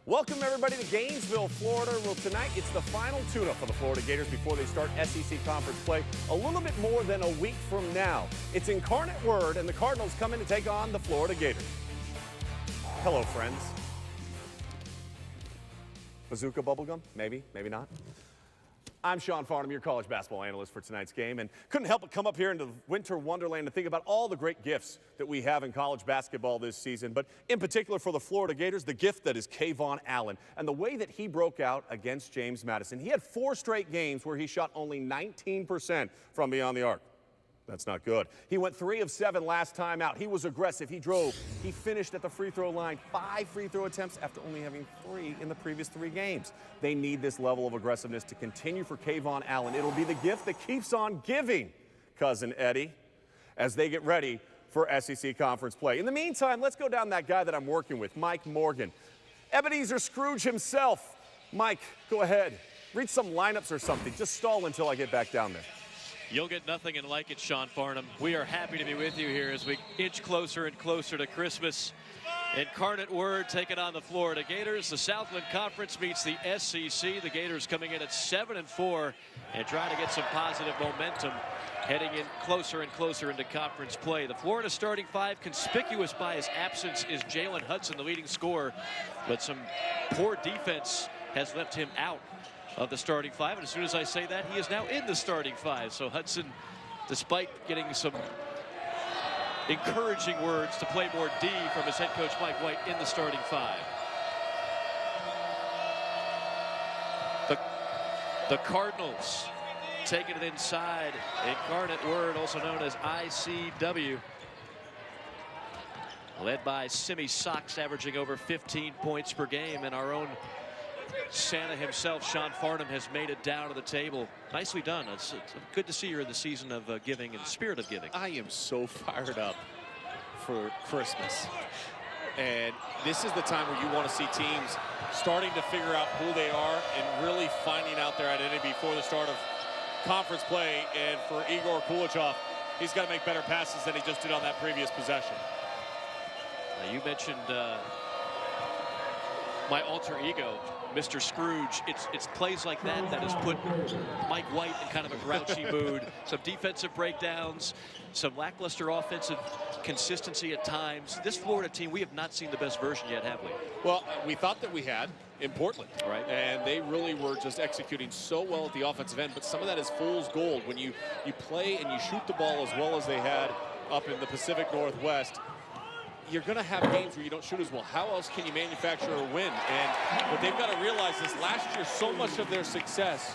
Welcome, everybody, to Gainesville, Florida. Well, tonight it's the final tune-up for the Florida Gators before they start SEC Conference play a little bit more than a week from now. It's Incarnate Word, and the Cardinals come in to take on the Florida Gators. Hello, friends. Bazooka bubblegum? Maybe, maybe not. I'm Sean Farnham, your college basketball analyst for tonight's game, and couldn't help but come up here into winter wonderland and think about all the great gifts that we have in college basketball this season, but in particular for the Florida Gators, the gift that is Kayvon Allen and the way that he broke out against James Madison. He had 4 straight games where he shot only 19% from beyond the arc. That's not good. He went 3 of 7 last time out. He was aggressive. He drove. He finished at the free throw line. 5 free throw attempts after only having 3 in the previous 3 games. They need this level of aggressiveness to continue for Kayvon Allen. It'll be the gift that keeps on giving, Cousin Eddie, as they get ready for SEC Conference play. In the meantime, let's go down that guy that I'm working with, Mike Morgan. Ebenezer Scrooge himself. Mike, go ahead. Read some lineups or something. Just stall until I get back down there. You'll get nothing and like it, Sean Farnham. We are happy to be with you here as we inch closer and closer to Christmas. Incarnate Word taking on the Florida Gators. The Southland Conference meets the SEC. The Gators coming in at 7-4 and trying to get some positive momentum heading in closer and closer into conference play. The Florida starting 5, conspicuous by his absence, is Jalen Hudson, the leading scorer, but some poor defense has left him out of the starting 5, and as soon as I say that, he is now in the starting 5. So Hudson, despite getting some encouraging words to play more D from his head coach Mike White, in the starting 5. The Cardinals taking it inside. Incarnate Word, also known as ICW, led by Simi Sox, averaging over 15 points per game, and our own Santa himself, Sean Farnham, has made it down to the table. Nicely done. It's good to see you're in the season of giving and spirit of giving. I am so fired up for Christmas. And this is the time where you want to see teams starting to figure out who they are and really finding out their identity before the start of conference play. And for Igor Kulichov, he's got to make better passes than he just did on that previous possession. Now, you mentioned my alter ego, Mr. Scrooge. It's plays like that that has put Mike White in kind of a grouchy mood. Some defensive breakdowns, some lackluster offensive consistency at times. This Florida team, we have not seen the best version yet, have we? Well, we thought that we had in Portland, right? And they really were just executing so well at the offensive end, but some of that is fool's gold. When you play and you shoot the ball as well as they had up in the Pacific Northwest, you're going to have games where you don't shoot as well. How else can you manufacture a win? And what they've got to realize is last year, so much of their success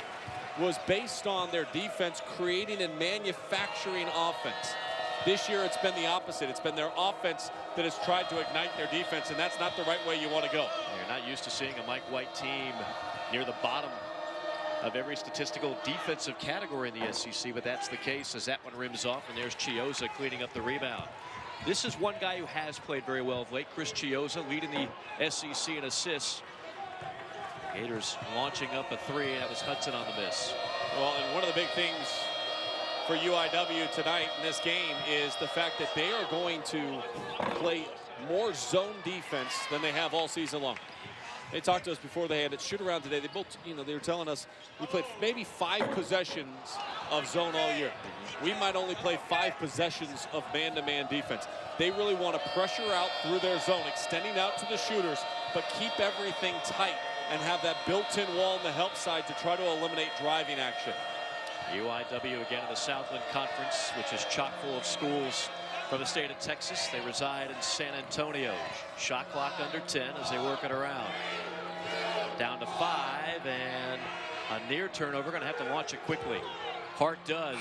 was based on their defense creating and manufacturing offense. This year, it's been the opposite. It's been their offense that has tried to ignite their defense, and that's not the right way you want to go. You're not used to seeing a Mike White team near the bottom of every statistical defensive category in the SEC, but that's the case as that one rims off, and there's Chiozza cleaning up the rebound. This is one guy who has played very well of late, Chris Chiozza, leading the SEC in assists. Gators launching up a 3. That was Hudson on the miss. Well, and one of the big things for UIW tonight in this game is the fact that they are going to play more zone defense than they have all season long. They talked to us before they had it shoot around today. They both, they were telling us we played maybe 5 possessions of zone all year. We might only play 5 possessions of man-to-man defense. They really want to pressure out through their zone, extending out to the shooters, but keep everything tight and have that built-in wall on the help side to try to eliminate driving action. UIW again in the Southland Conference, which is chock full of schools from the state of Texas. They reside in San Antonio. Shot clock under 10 as they work it around. Down to 5, and a near turnover. Going to have to launch it quickly. Hart does.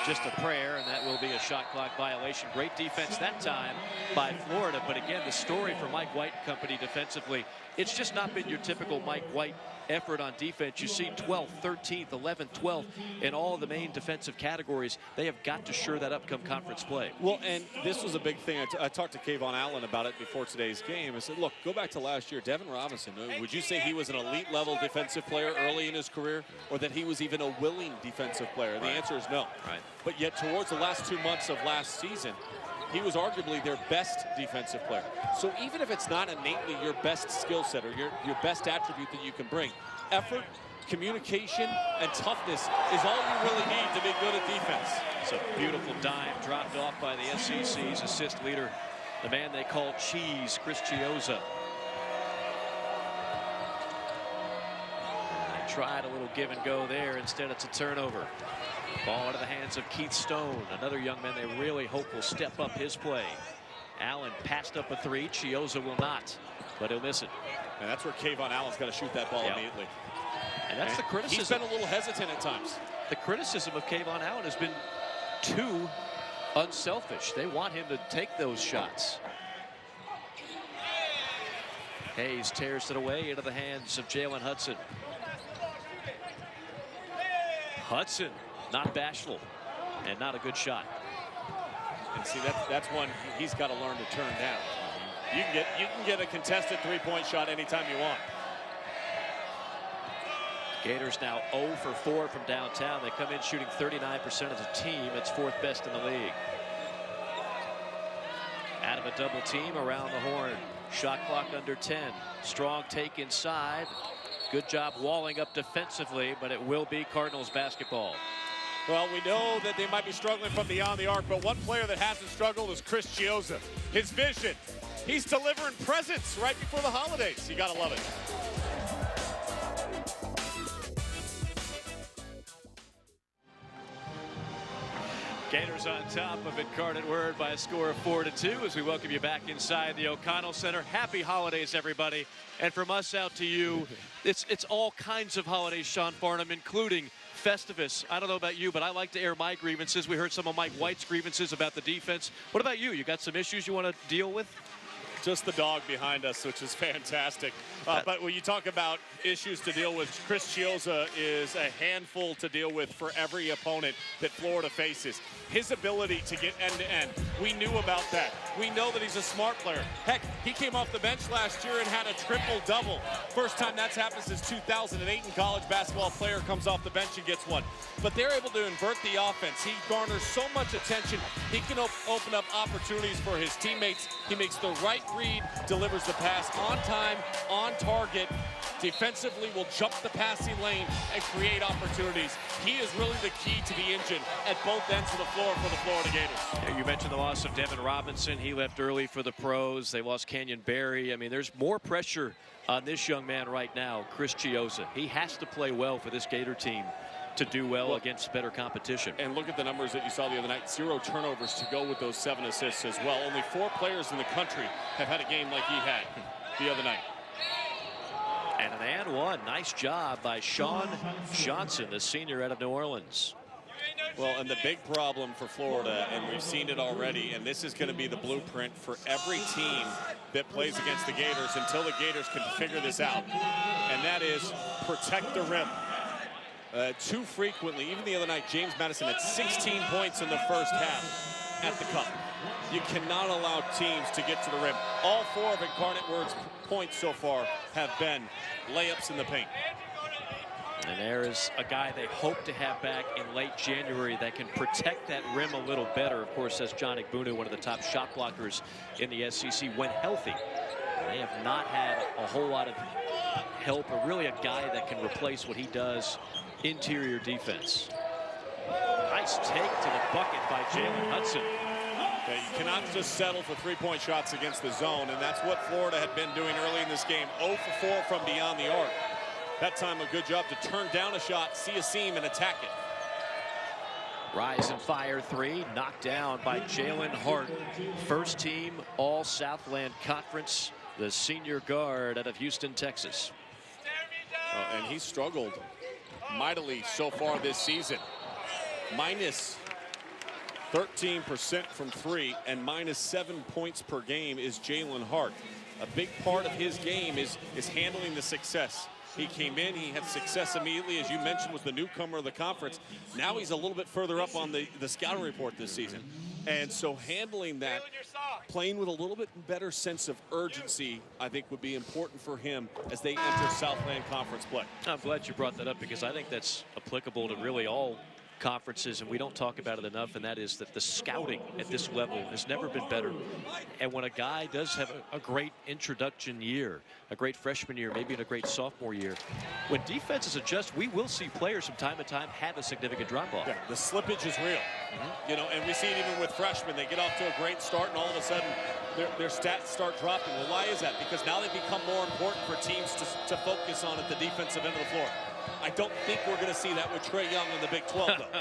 Just a prayer, and that will be a shot clock violation. Great defense that time by Florida, but again, the story for Mike White and company defensively, it's just not been your typical Mike White effort on defense. You see 12th, 13th, 11th, 12th in all the main defensive categories. They have got to shore that up come conference play. Well, and this was a big thing. I talked to Kayvon Allen about it before today's game. I said, look, go back to last year. Devin Robinson, would you say he was an elite level defensive player early in his career, or that he was even a willing defensive player? The answer is no. Right. But yet towards the last 2 months of last season, he was arguably their best defensive player. So even if it's not innately your best skill set or your best attribute that you can bring, effort, communication, and toughness is all you really need to be good at defense. It's a beautiful dime dropped off by the SEC's assist leader, the man they call Cheese, Chris Chioza. They tried a little give and go there. Instead, it's a turnover. Ball into the hands of Keith Stone, another young man they really hope will step up his play. Allen passed up a three. Chioza will not, but he'll miss it. And that's where Kayvon Allen's got to shoot that ball immediately. And that's the criticism. He's been a little hesitant at times. The criticism of Kayvon Allen has been too unselfish. They want him to take those shots. Hayes tears it away into the hands of Jalen Hudson. Hudson, not bashful, and not a good shot. And see, that's one he's got to learn to turn down. You can get a contested three-point shot anytime you want. Gators now 0 for 4 from downtown. They come in shooting 39% as a team. It's 4th best in the league. Out of a double team around the horn. Shot clock under 10. Strong take inside. Good job walling up defensively, but it will be Cardinals basketball. Well, we know that they might be struggling from beyond the arc, but one player that hasn't struggled is Chris Chioza. His vision. He's delivering presents right before the holidays. You gotta love it. Gators on top of Incarnate Word by a score of 4-2 as we welcome you back inside the O'Connell Center. Happy holidays, everybody. And from us out to you, it's all kinds of holidays, Sean Farnham, including Festivus. I don't know about you, but I like to air my grievances. We heard some of Mike White's grievances about the defense. What about you? You got some issues you want to deal with? Just the dog behind us, which is fantastic. But when you talk about issues to deal with, Chris Chioza is a handful to deal with for every opponent that Florida faces. His ability to get end-to-end, we knew about that. We know that he's a smart player. Heck, he came off the bench last year and had a triple-double. First time that's happened since 2008 in college basketball. A player comes off the bench and gets one. But they're able to invert the offense. He garners so much attention. He can open up opportunities for his teammates. He makes the right read, delivers the pass on time, on target. Defensively will jump the passing lane and create opportunities. He is really the key to the engine at both ends of the floor for the Florida Gators. Yeah, you mentioned the loss of Devin Robinson. He left early for the pros. They lost Kenyon Berry. I mean, there's more pressure on this young man right now, Chris Chioza. He has to play well for this Gator team to do well against better competition. And look at the numbers that you saw the other night. 0 turnovers to go with those 7 assists as well. Only 4 players in the country have had a game like he had the other night. And an and one. Nice job by Sean Johnson, the senior out of New Orleans. Well, and the big problem for Florida, and we've seen it already, and this is going to be the blueprint for every team that plays against the Gators until the Gators can figure this out, and that is protect the rim. Too frequently, even the other night, James Madison had 16 points in the first half at the cup. You cannot allow teams to get to the rim. All 4 of Incarnate Word's points so far have been layups in the paint. And there is a guy they hope to have back in late January that can protect that rim a little better. Of course, that's John Igbunu, one of the top shot blockers in the SEC when healthy. They have not had a whole lot of help, or really a guy that can replace what he does interior defense. Nice take to the bucket by Jalen Hudson. Yeah, you cannot just settle for three-point shots against the zone, and that's what Florida had been doing early in this game. 0 for 4 from beyond the arc. That time a good job to turn down a shot, see a seam, and attack it. Rise and fire 3, knocked down by Jalen Hart. First team All Southland Conference, the senior guard out of Houston, Texas. And he struggled mightily so far this season. Minus 13% from 3 and minus 7 points per game is Jalen Hart. A big part of his game is handling the success. He came in, he had success immediately, as you mentioned, was the newcomer of the conference. Now he's a little bit further up on the scouting report this season. And so handling that, playing with a little bit better sense of urgency, I think would be important for him as they enter Southland Conference play. I'm glad you brought that up, because I think that's applicable to really all conferences, and we don't talk about it enough, and that is that the scouting at this level has never been better. And when a guy does have a great introduction year, a great freshman year, maybe in a great sophomore year, when defenses adjust, we will see players from time to time have a significant drop-off. Yeah, the slippage is real. You know, and we see it even with freshmen. They get off to a great start, and all of a sudden their stats start dropping. Well, why is that? Because now they become more important for teams to focus on at the defensive end of the floor. I don't think we're going to see that with Trae Young in the Big 12, though.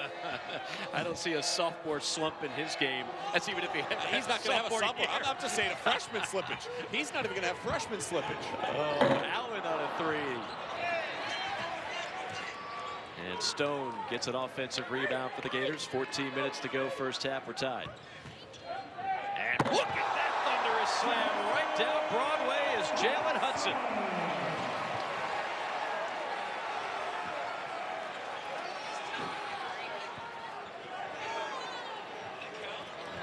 I don't see a sophomore slump in his game. That's even if he's not going to have a sophomore. I'm just saying a freshman slippage. He's not even going to have freshman slippage. Oh, Allen on a three. And Stone gets an offensive rebound for the Gators. 14 minutes to go, first half. We're tied. And look at that thunderous slam right down Broadway is Jalen Hudson.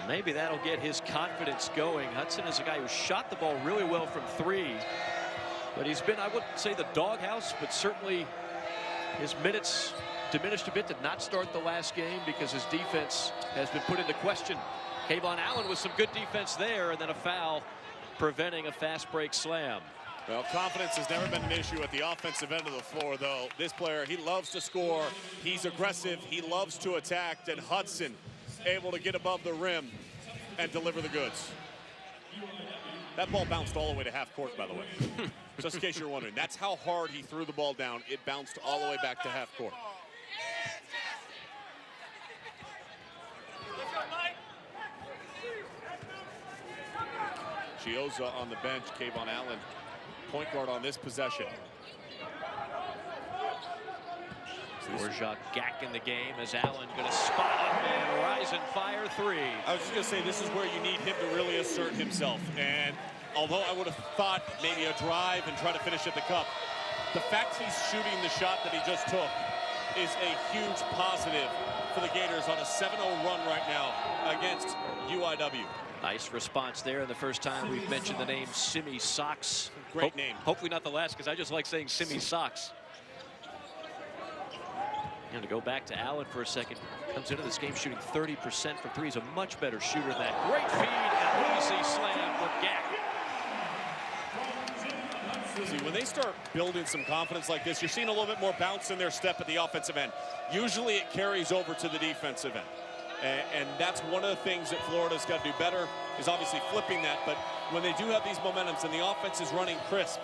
Maybe that'll get his confidence going. Hudson is a guy who shot the ball really well from three, but he's been, I wouldn't say the doghouse, but certainly his minutes diminished a bit. Did not start the last game because his defense has been put into question. Kayvon Allen with some good defense there, and then a foul preventing a fast break slam. Well, confidence has never been an issue at the offensive end of the floor, though. This player, he loves to score. He's aggressive. He loves to attack. And Hudson able to get above the rim and deliver the goods. That ball bounced all the way to half court, by the way. Just in case you're wondering. That's how hard he threw the ball down. It bounced all the way back to half court. Chioza on the bench. Kayvon Allen, point guard on this possession. Orjak Gak in the game as Allen going to spot up and rise and fire three. I was just going to say, this is where you need him to really assert himself. And although I would have thought maybe a drive and try to finish at the cup, the fact he's shooting the shot that he just took is a huge positive for the Gators on a 7-0 run right now against UIW. Nice response there, and the first time we've mentioned the name Simi Sox. Great name. Hopefully not the last, because I just like saying Simi Sox. And to go back to Allen for a second, comes into this game shooting 30% from three. He's a much better shooter than that. Great feed and easy slam for Gak. See, when they start building some confidence like this, you're seeing a little bit more bounce in their step at the offensive end. Usually it carries over to the defensive end. And that's one of the things that Florida's got to do better, is obviously flipping that. But when they do have these momentums and the offense is running crisp,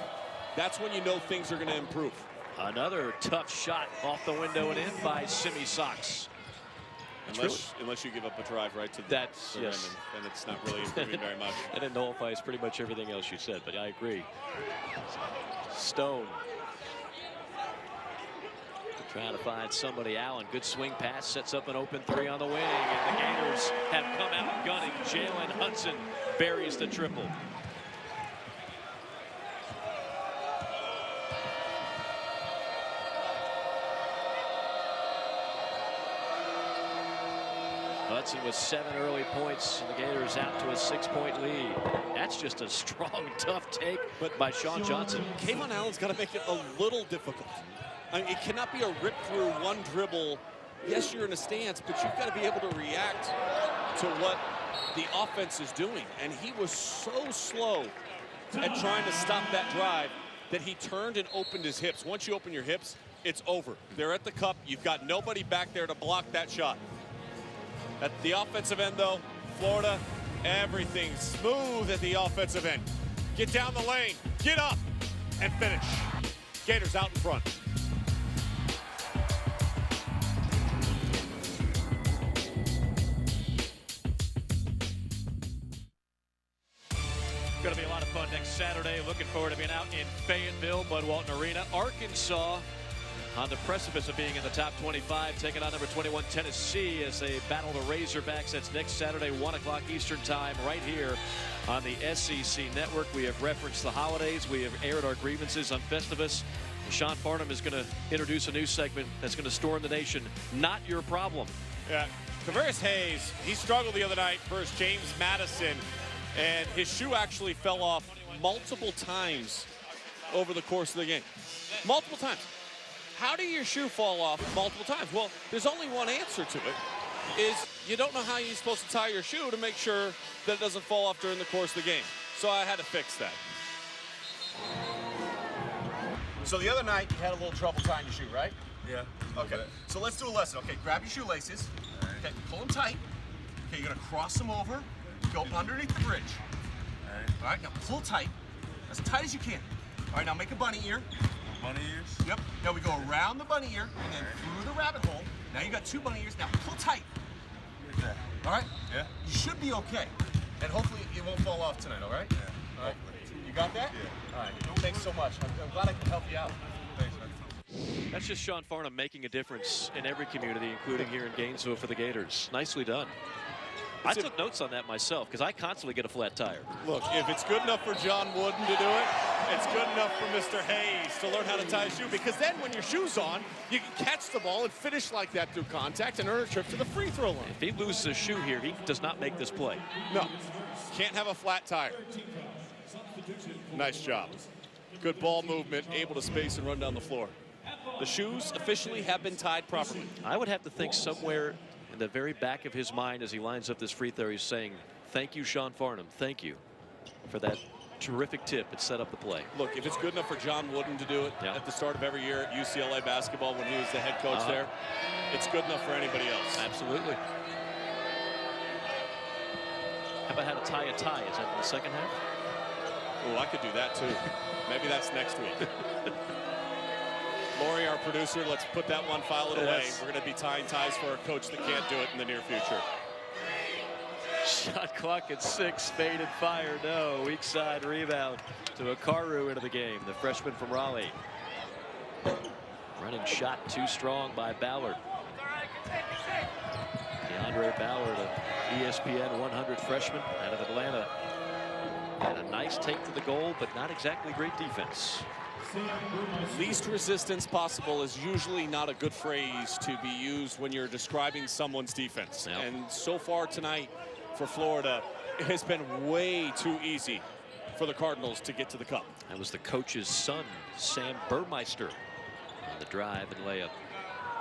that's when you know things are going to improve. Another tough shot off the window and in by Simi Sox. Unless you give up a drive right to the that's rim, yes. and it's not really improving very much. And it nullifies pretty much everything else you said, but I agree. Stone trying to find somebody. Allen, good swing pass, sets up an open three on the wing, and the Gators have come out gunning. Jalen Hudson buries the triple. Hudson with 7 early points, and the Gators out to a 6-point lead. That's just a strong, tough take by Sean Johnson. Kayvon Allen's got to make it a little difficult. I mean, it cannot be a rip through one dribble. Yes, you're in a stance, but you've got to be able to react to what the offense is doing. And he was so slow at trying to stop that drive that he turned and opened his hips. Once you open your hips, it's over. They're at the cup. You've got nobody back there to block that shot. At the offensive end, though, Florida, everything smooth at the offensive end. Get down the lane, get up, and finish. Gators out in front. Going to be a lot of fun next Saturday. Looking forward to being out in Fayetteville, Bud Walton Arena. Arkansas on the precipice of being in the top 25, taking on number 21 Tennessee as they battle the Razorbacks. That's next Saturday, 1 o'clock Eastern time, right here on the SEC Network. We have referenced the holidays. We have aired our grievances on Festivus. Sean Farnham is going to introduce a new segment that's going to storm the nation. Not your problem. Yeah, Tavares Hayes, he struggled the other night versus James Madison, and his shoe actually fell off multiple times over the course of the game. Multiple times. how do your shoe fall off multiple times? Well, there's only one answer to it, is you don't know how you're supposed to tie your shoe to make sure that it doesn't fall off during the course of the game. So I had to fix that. So the other night, you had a little trouble tying your shoe, right? Yeah. Okay, so let's do a lesson. Okay, grab your shoelaces. Okay, pull them tight. Okay, you're gonna cross them over, go underneath the bridge. All right, now pull tight, as tight as you can. All right, now make a bunny ear. Bunny ears? Yep, now we go around the bunny ear and then through the rabbit hole. Now you got 2 bunny ears, now pull tight. All right? Yeah. You should be okay. And hopefully it won't fall off tonight, all right? Yeah. All right. You got that? Yeah. All right, thanks so much. I'm glad I could help you out. Thanks, man. That's just Sean Farnham making a difference in every community, including here in Gainesville for the Gators. Nicely done. I took notes on that myself because I constantly get a flat tire. Look, if it's good enough for John Wooden to do it, it's good enough for Mr. Hayes to learn how to tie a shoe, because then when your shoe's on, you can catch the ball and finish like that through contact and earn a trip to the free throw line. If he loses a shoe here, he does not make this play. No, can't have a flat tire. Nice job. Good ball movement, able to space and run down the floor. The shoes officially have been tied properly. I would have to think somewhere in the very back of his mind as he lines up this free throw, he's saying, thank you, Sean Farnham. Thank you for that terrific tip. It set up the play. Look, if it's good enough for John Wooden to do it at the start of every year at UCLA basketball when he was the head coach there, it's good enough for anybody else. Absolutely. How about how to tie a tie? Is that in the second half? Oh, I could do that too. Maybe that's next week. Lori, our producer, let's put that one, file it away. We're going to be tying ties for a coach that can't do it in the near future. Shot clock at 6, fade and fire, no. Weak side rebound to Akaru into the game, the freshman from Raleigh. Running shot too strong by Ballard. DeAndre Ballard, an ESPN 100 freshman out of Atlanta. Had a nice take to the goal, but not exactly great defense. Least resistance possible is usually not a good phrase to be used when you're describing someone's defense. Yep. And so far tonight for Florida, it has been way too easy for the Cardinals to get to the cup. That was the coach's son, Sam Burmeister, on the drive and layup.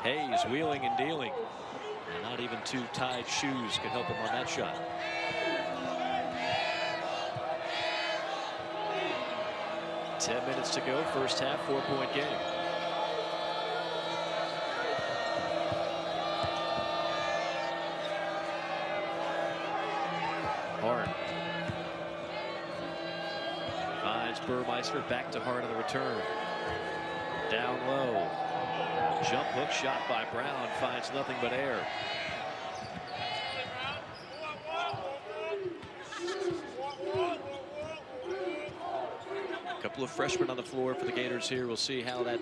Hayes wheeling and dealing. And not even 2 tied shoes could help him on that shot. Ten minutes to go, first half, 4-point game. Hart finds Burmeister, back to Hart on the return. Down low. Jump hook shot by Brown, finds nothing but air. Couple of freshmen on the floor for the Gators here. We'll see how that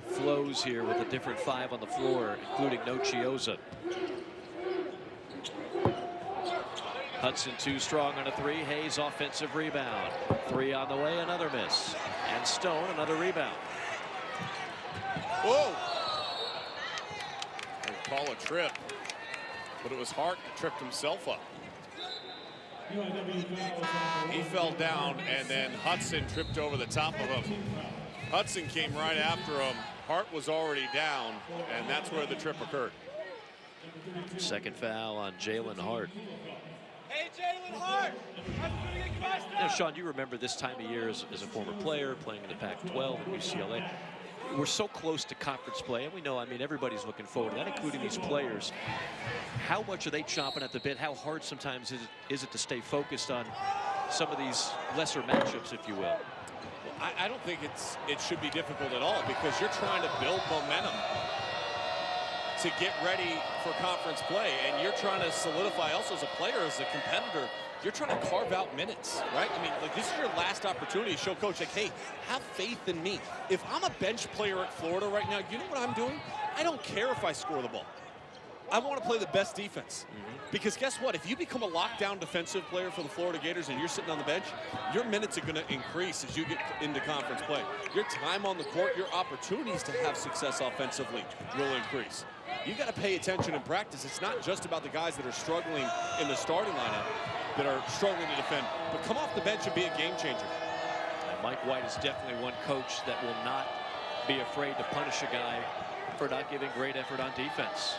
flows here with a different 5 on the floor, including no Chioza. Hudson too strong on a 3. Hayes offensive rebound. 3 on the way, another miss. And Stone another rebound. Whoa! We'll call a trip, but it was Hart that tripped himself up. He fell down, and then Hudson tripped over the top of him. Hudson came right after him. Hart was already down, and that's where the trip occurred. Second foul on Jalen Hart. Hey, Jalen Hart! Now, Sean, you remember this time of year as a former player playing in the Pac-12 at UCLA. We're so close to conference play, and we know, I mean, everybody's looking forward to that, including these players. How much are they chomping at the bit? How hard sometimes is it to stay focused on some of these lesser matchups, if you will? I don't think it should be difficult at all, because you're trying to build momentum to get ready for conference play, and you're trying to solidify also as a player, as a competitor. You're trying to carve out minutes, right? I mean, like, this is your last opportunity to show coach, like, hey, have faith in me. If I'm a bench player at Florida right now, you know what I'm doing? I don't care if I score the ball. I want to play the best defense. Because guess what? If you become a lockdown defensive player for the Florida Gators and you're sitting on the bench, your minutes are going to increase as you get into conference play. Your time on the court, your opportunities to have success offensively will increase. You got to pay attention in practice. It's not just about the guys that are struggling in the starting lineup, that are struggling to defend, but come off the bench and be a game changer. And Mike White is definitely one coach that will not be afraid to punish a guy for not giving great effort on defense.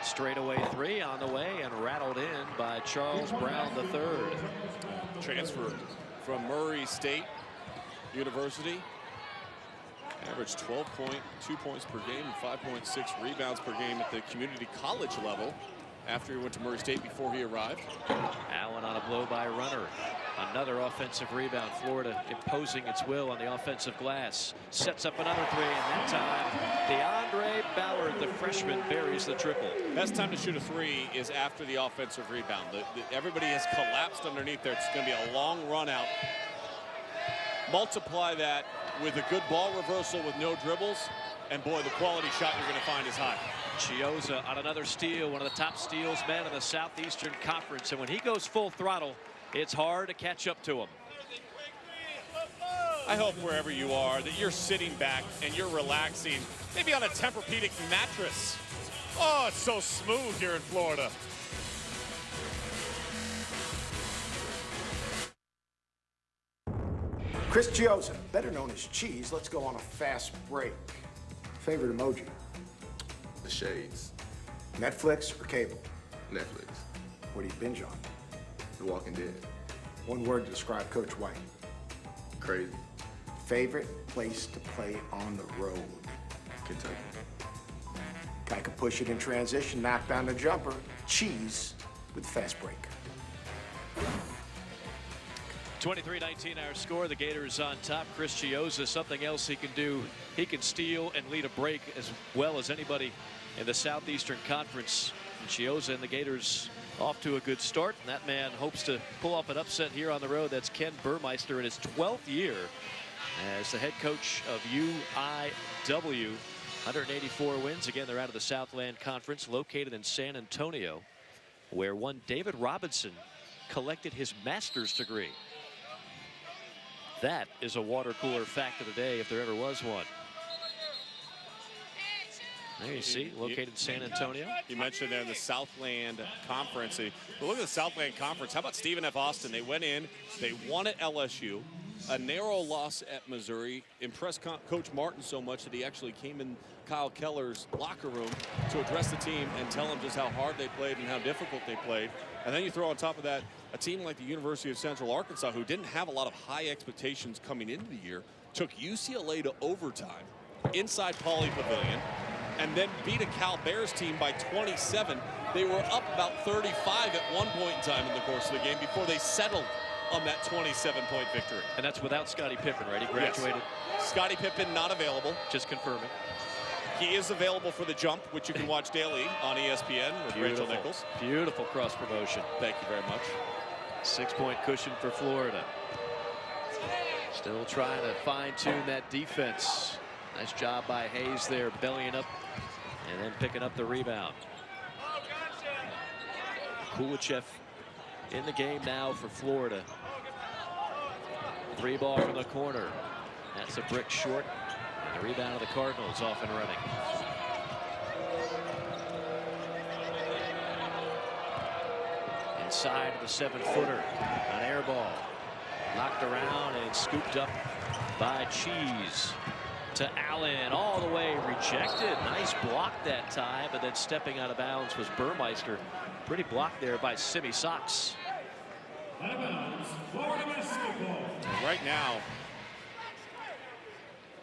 Straightaway three on the way and rattled in by Charles Brown III. Transfer from Murray State University. Averaged 12.2 points per game and 5.6 rebounds per game at the community college level after he went to Murray State before he arrived. Allen on a blow by Runner. Another offensive rebound. Florida imposing its will on the offensive glass. Sets up another three, and that time DeAndre Ballard, the freshman, buries the triple. Best time to shoot a three is after the offensive rebound. Everybody has collapsed underneath there. It's going to be a long run out. Multiply that with a good ball reversal with no dribbles, and boy, the quality shot you're going to find is high. Chiozza on another steal, one of the top steals men in the Southeastern Conference, and when he goes full throttle, it's hard to catch up to him. I hope wherever you are that you're sitting back and you're relaxing, maybe on a Tempur-Pedic mattress. Oh, it's so smooth here in Florida. Chris Chiozza, better known as Cheese. Let's go on a fast break. Favorite emoji? The Shades. Netflix or cable? Netflix. What do you binge on? The Walking Dead. One word to describe Coach White. Crazy. Favorite place to play on the road? Kentucky. Guy could push it in transition, knock down the jumper. Cheese with fast break. 23-19 our score. The Gators on top. Chris Chiozza, something else he can do. He can steal and lead a break as well as anybody in the Southeastern Conference. And Chiozza and the Gators off to a good start. And that man hopes to pull off an upset here on the road. That's Ken Burmeister in his 12th year as the head coach of UIW. 184 wins. Again, they're out of the Southland Conference, located in San Antonio, where one David Robinson collected his master's degree. That is a water cooler fact of the day, if there ever was one. There you see, located in San Antonio. You mentioned there in the Southland Conference. But look at the Southland Conference. How about Stephen F. Austin? They went in, they won at LSU. A narrow loss at Missouri. Impressed Coach Martin so much that he actually came in Kyle Keller's locker room to address the team and tell him just how hard they played and how difficult they played. And then you throw on top of that a team like the University of Central Arkansas, who didn't have a lot of high expectations coming into the year, took UCLA to overtime inside Pauley Pavilion and then beat a Cal Bears team by 27. They were up about 35 at one point in time in the course of the game before they settled on that 27-point victory. And that's without Scottie Pippen, right? He graduated. Yes. Scottie Pippen not available. Just confirming. He is available for The Jump, which you can watch daily on ESPN with Rachel Nichols. Beautiful cross promotion. Thank you very much. 6-point cushion for Florida. Still trying to fine-tune that defense. Nice job by Hayes there, bellying up and then picking up the rebound. Kulichev in the game now for Florida. 3 ball from the corner. That's a brick short. And the rebound of the Cardinals off and running. Inside of the 7-footer. An air ball. Knocked around and scooped up by Cheese. To Allen, all the way rejected. Nice block that time, but then stepping out of bounds was Burmeister. Pretty blocked there by Simi Sox. Right now,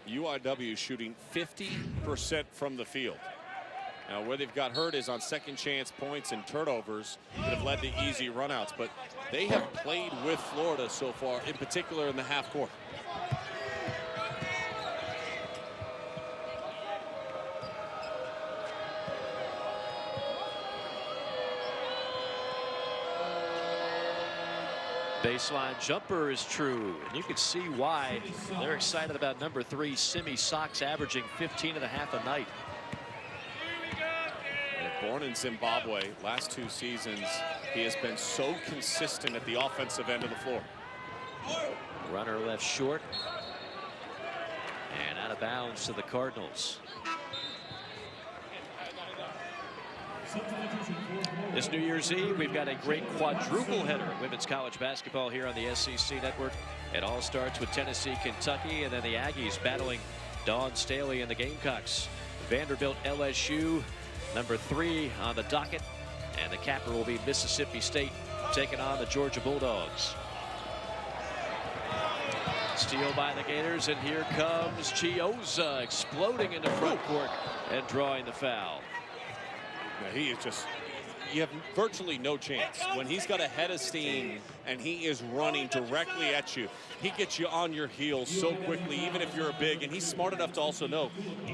UIW shooting 50% from the field. Now, where they've got hurt is on second chance points and turnovers that have led to easy runouts, but they have played with Florida so far, in particular in the half court. Baseline jumper is true, and you can see why they're excited about number 3, Simi Sox, averaging 15 and a half a night. Born in Zimbabwe, last 2 seasons, he has been so consistent at the offensive end of the floor. Runner left short, and out of bounds to the Cardinals. This New Year's Eve, we've got a great quadruple header in women's college basketball here on the SEC Network. It all starts with Tennessee, Kentucky, and then the Aggies battling Dawn Staley and the Gamecocks. Vanderbilt, LSU, number 3 on the docket. And the capper will be Mississippi State taking on the Georgia Bulldogs. Steal by the Gators, and here comes Chiozza exploding into front court and drawing the foul. Yeah, he is just, you have virtually no chance. When he's got a head of steam and he is running directly at you, he gets you on your heels so quickly, even if you're a big, and he's smart enough to also know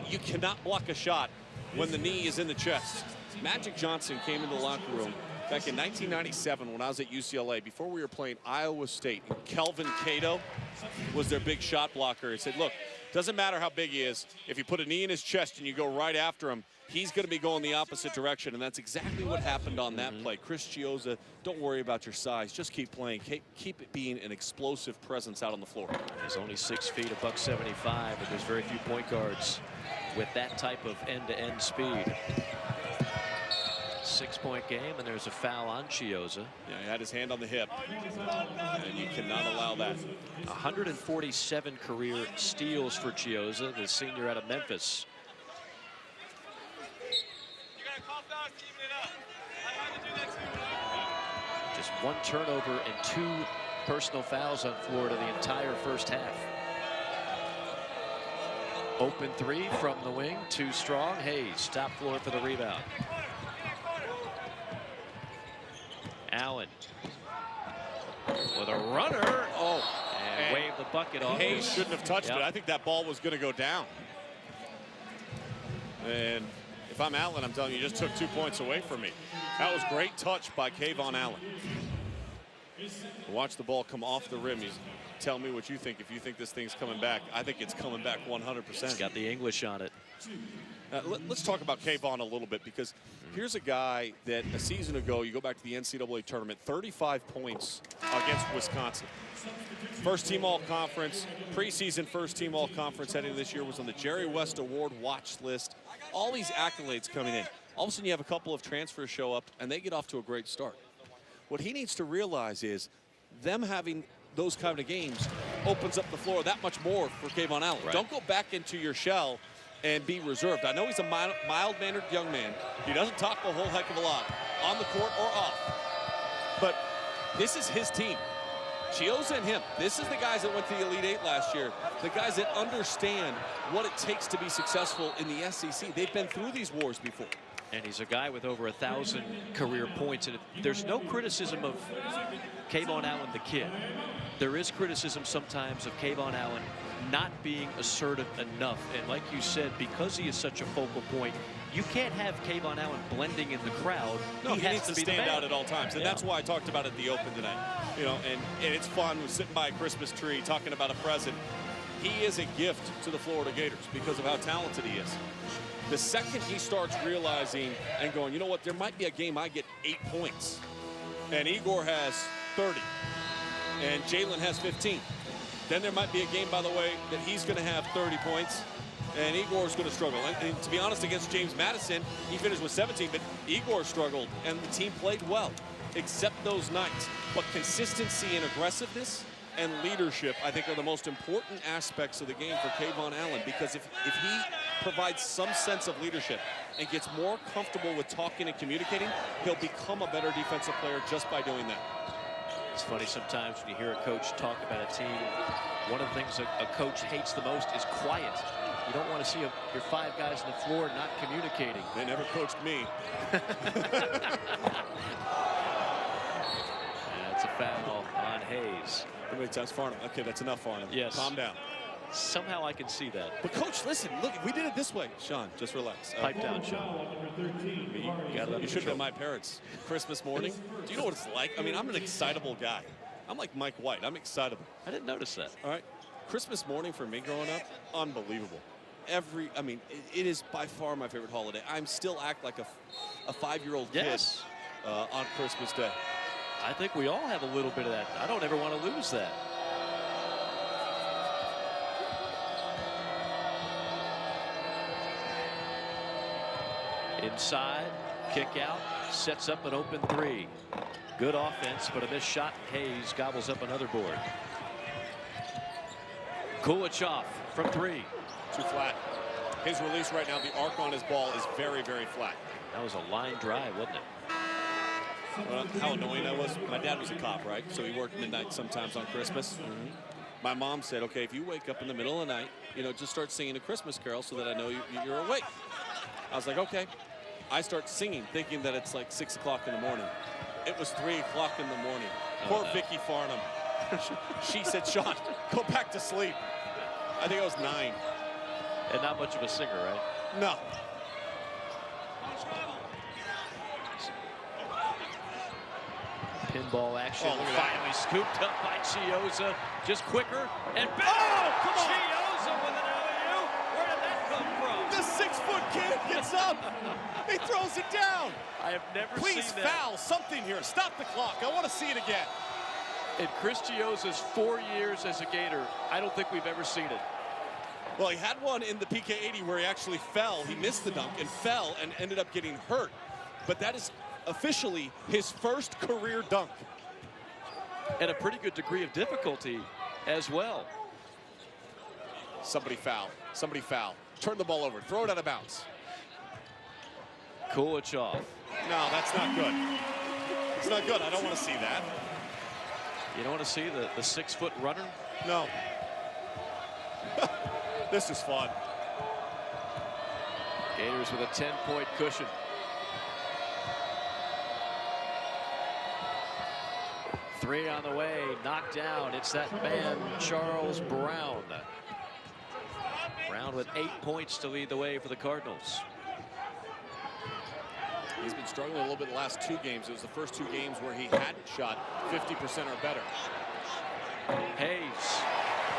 you cannot block a shot when the knee is in the chest. Magic Johnson came into the locker room back in 1997 when I was at UCLA, before we were playing Iowa State. And Kelvin Cato was their big shot blocker. He said, look, doesn't matter how big he is, if you put a knee in his chest and you go right after him, he's going to be going the opposite direction. And that's exactly what happened on that play. Chris Chiozza, don't worry about your size. Just keep playing. Keep it being an explosive presence out on the floor. He's only 6 feet, $175, but there's very few point guards with that type of end-to-end speed. 6-point game, and there's a foul on Chiozza. Yeah, he had his hand on the hip, and you cannot allow that. 147 career steals for Chiozza, the senior out of Memphis. You gotta call fouls, keeping it up. I had to do that too. Just 1 turnover and 2 personal fouls on Florida the entire first half. Open 3 from the wing, too strong. Hayes, top floor for the rebound. Allen with a runner. Oh, and wave the bucket off. Hayes shouldn't have touched it. I think that ball was going to go down. And if I'm Allen, I'm telling you, just took 2 points away from me. That was great touch by Kayvon Allen. Watch the ball come off the rim. Tell me what you think. If you think this thing's coming back, I think it's coming back 100%. It's got the English on it. Let's talk about Kayvon a little bit, because here's a guy that a season ago, you go back to the NCAA tournament, 35 points against Wisconsin. First team all-conference, preseason first team all-conference heading this year, was on the Jerry West Award watch list. All these accolades coming in. All of a sudden you have a couple of transfers show up and they get off to a great start. What he needs to realize is them having those kind of games opens up the floor that much more for Kayvon Allen. Right. Don't go back into your shell and be reserved. I know he's a mild-mannered young man. He doesn't talk a whole heck of a lot on the court or off. But this is his team. Chiozza and him. This is the guys that went to the Elite Eight last year. The guys that understand what it takes to be successful in the SEC. They've been through these wars before. And he's a guy with over 1,000 career points. And there's no criticism of Kayvon Allen, the kid. There is criticism sometimes of Kayvon Allen not being assertive enough. And like you said, because he is such a focal point, you can't have Kayvon Allen blending in the crowd. No, he has needs to be stand out at all times. And that's why I talked about it at the Open tonight. You know, and it's fun. We're sitting by a Christmas tree talking about a present. He is a gift to the Florida Gators because of how talented he is. The second he starts realizing and going, you know what, there might be a game I get 8 points. And Igor has 30. And Jalen has 15. Then there might be a game, by the way, that he's going to have 30 points. And Igor's going to struggle. And to be honest, against James Madison, he finished with 17, but Igor struggled, and the team played well, except those nights. But consistency and aggressiveness and leadership, I think, are the most important aspects of the game for Kayvon Allen, because if he provides some sense of leadership and gets more comfortable with talking and communicating, he'll become a better defensive player just by doing that. It's funny sometimes when you hear a coach talk about a team, one of the things a coach hates the most is quiet. You don't want to see your 5 guys on the floor not communicating. They never coached me. That's a foul on Hayes. How many times, Farnham? Okay, that's enough, Farnham. Yes. Calm down. Somehow I can see that. But, Coach, listen, look, we did it this way. Sean, just relax. Pipe down, Sean. You should have been my parents. Christmas morning. Do you know what it's like? I mean, I'm an excitable guy. I'm like Mike White. I'm excitable. I didn't notice that. All right. Christmas morning for me growing up, unbelievable. It is by far my favorite holiday. I'm still act like a 5-year-old kid on Christmas Day. I think we all have a little bit of that. I don't ever want to lose that. Inside, kick out, sets up an open 3. Good offense, but a missed shot. Hayes gobbles up another board. Kulichov from 3. Too flat. His release right now, the arc on his ball is very, very flat. That was a line drive, wasn't it? Well, how annoying that was. My dad was a cop, right? So he worked midnight sometimes on Christmas. My mom said, okay, if you wake up in the middle of the night, you know, just start singing a Christmas carol so that I know you're awake. I was like, okay. I start singing, thinking that it's like 6 o'clock in the morning. It was 3 o'clock in the morning. Poor Vicky Farnham. She said, Sean, go back to sleep. I think I was 9. And not much of a singer, right? No. Pinball action. Oh, look at that. Finally scooped up by Chiozza. Just quicker. And come on. Chiozza with an alley-oop. Where did that come from? The 6-foot kid gets up. He throws it down. I have never Please seen that. foul something here. Stop the clock. I want to see it again. In Chris Chiozza's 4 years as a Gator, I don't think we've ever seen it. Well, he had one in the PK80 where he actually fell. He missed the dunk and fell and ended up getting hurt. But that is officially his first career dunk. And a pretty good degree of difficulty as well. Somebody foul. Somebody foul. Turn the ball over. Throw it out of bounds. Kulichov. No, that's not good. It's not good. I don't want to see that. You don't want to see the 6-foot runner? No. This is fun. Gators with a 10-point cushion. Three on the way, knocked down. It's that man, Charles Brown. Brown with 8 points to lead the way for the Cardinals. He's been struggling a little bit the last 2 games. It was the first 2 games where he hadn't shot 50% or better. Hayes.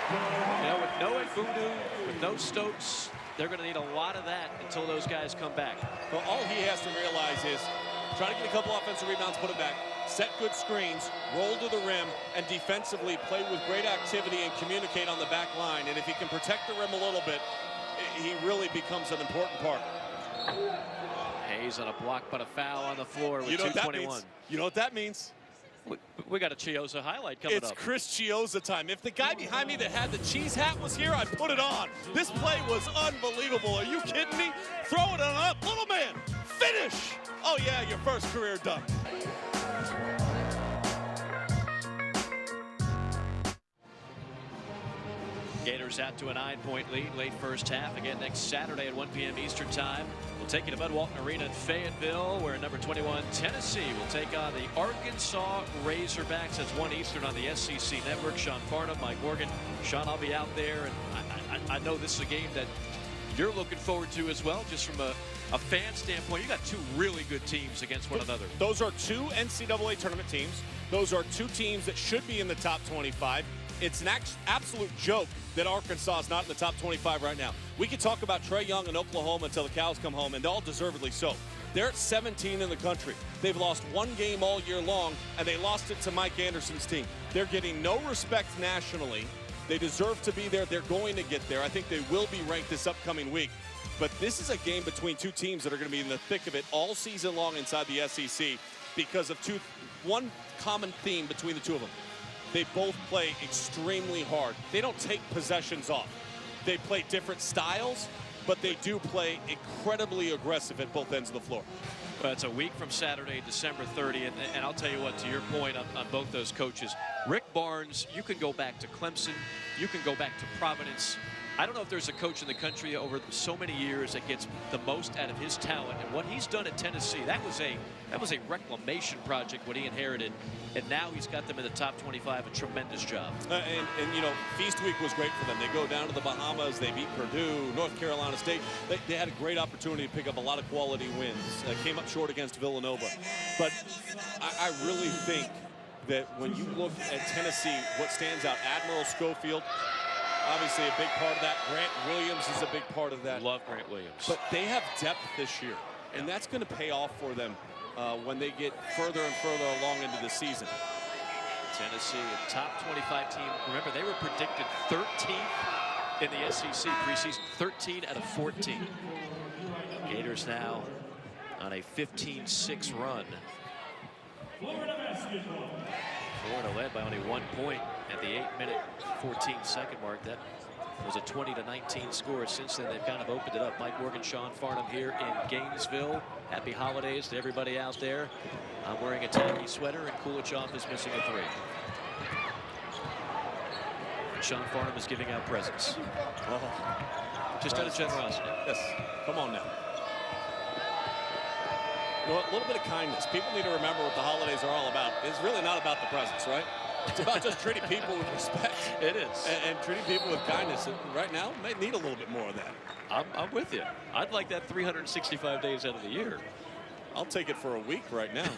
You know, with no Egbudu, with no Stokes, they're going to need a lot of that until those guys come back. Well, all he has to realize is try to get a couple offensive rebounds, put it back, set good screens, roll to the rim, and defensively play with great activity and communicate on the back line. And if he can protect the rim a little bit, he really becomes an important part. Hayes on a block, but a foul on the floor with 2:21. You know what that means? We got a Chiozza highlight coming up. It's Chris Chiozza time. If the guy behind me that had the cheese hat was here, I'd put it on. This play was unbelievable. Are you kidding me? Throw it on up. Little man, finish. Oh, yeah, your first career dunk. Gators out to a 9-point lead late first half. Again next Saturday at 1 p.m. Eastern time. We'll take you to Bud Walton Arena in Fayetteville, where number 21 Tennessee will take on the Arkansas Razorbacks. That's 1 Eastern on the SEC Network. Sean Farnham, Mike Morgan. Sean, I'll be out there, and I know this is a game that you're looking forward to as well, just from a fan standpoint. You got 2 really good teams against one another. Those are 2 NCAA tournament teams. Those are 2 teams that should be in the top 25. It's an absolute joke that Arkansas is not in the top 25 right now. We can talk about Trae Young and Oklahoma until the cows come home, and all deservedly so. They're at 17 in the country. They've lost 1 game all year long, and they lost it to Mike Anderson's team. They're getting no respect nationally. They deserve to be there. They're going to get there. I think they will be ranked this upcoming week. But this is a game between 2 teams that are going to be in the thick of it all season long inside the SEC because of one common theme between the 2 of them. They both play extremely hard. They don't take possessions off. They play different styles, but they do play incredibly aggressive at both ends of the floor. Well, it's a week from Saturday, December 30th, and I'll tell you what, to your point on both those coaches, Rick Barnes, you can go back to Clemson, you can go back to Providence. I don't know if there's a coach in the country over so many years that gets the most out of his talent, and what he's done at Tennessee, that was a reclamation project what he inherited, and now he's got them in the top 25, a tremendous job. And you know, Feast Week was great for them. They go down to the Bahamas, they beat Purdue, North Carolina State. They had a great opportunity to pick up a lot of quality wins. Came up short against Villanova. But I really think that when you look at Tennessee, what stands out, Admiral Schofield, obviously a big part of that. Grant Williams is a big part of that. Love Grant Williams. But they have depth this year, and that's going to pay off for them when they get further and further along into the season. Tennessee, a top 25 team. Remember, they were predicted 13th in the SEC preseason, 13 out of 14. Gators now on a 15-6 run. Florida led by only 1 point. At the 8-minute 14-second mark, that was a 20-19 score. Since then, they've kind of opened it up. Mike Morgan, Sean Farnham here in Gainesville. Happy holidays to everybody out there. I'm wearing a tacky sweater, and Kulichov is missing a 3. And Sean Farnham is giving out presents. Just out of generosity. Yes. Come on now. You know what? A little bit of kindness. People need to remember what the holidays are all about. It's really not about the presents, right? It's about just treating people with respect. It is. And treating people with kindness. And right now, may need a little bit more of that. I'm with you. I'd like that 365 days out of the year. I'll take it for a week right now.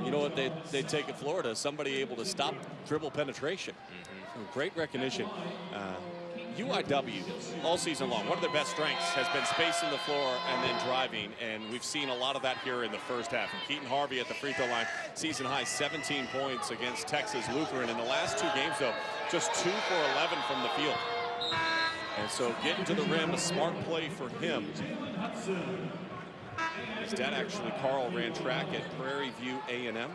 You know what they take in Florida? Somebody able to stop dribble penetration. Great recognition. UIW all season long, one of their best strengths has been spacing the floor and then driving, and we've seen a lot of that here in the first half. And Keaton Harvey at the free throw line, season high 17 points against Texas Lutheran. In the last 2 games, though, just 2 for 11 from the field. And so getting to the rim, a smart play for him. His dad actually, Carl, ran track at Prairie View A&M.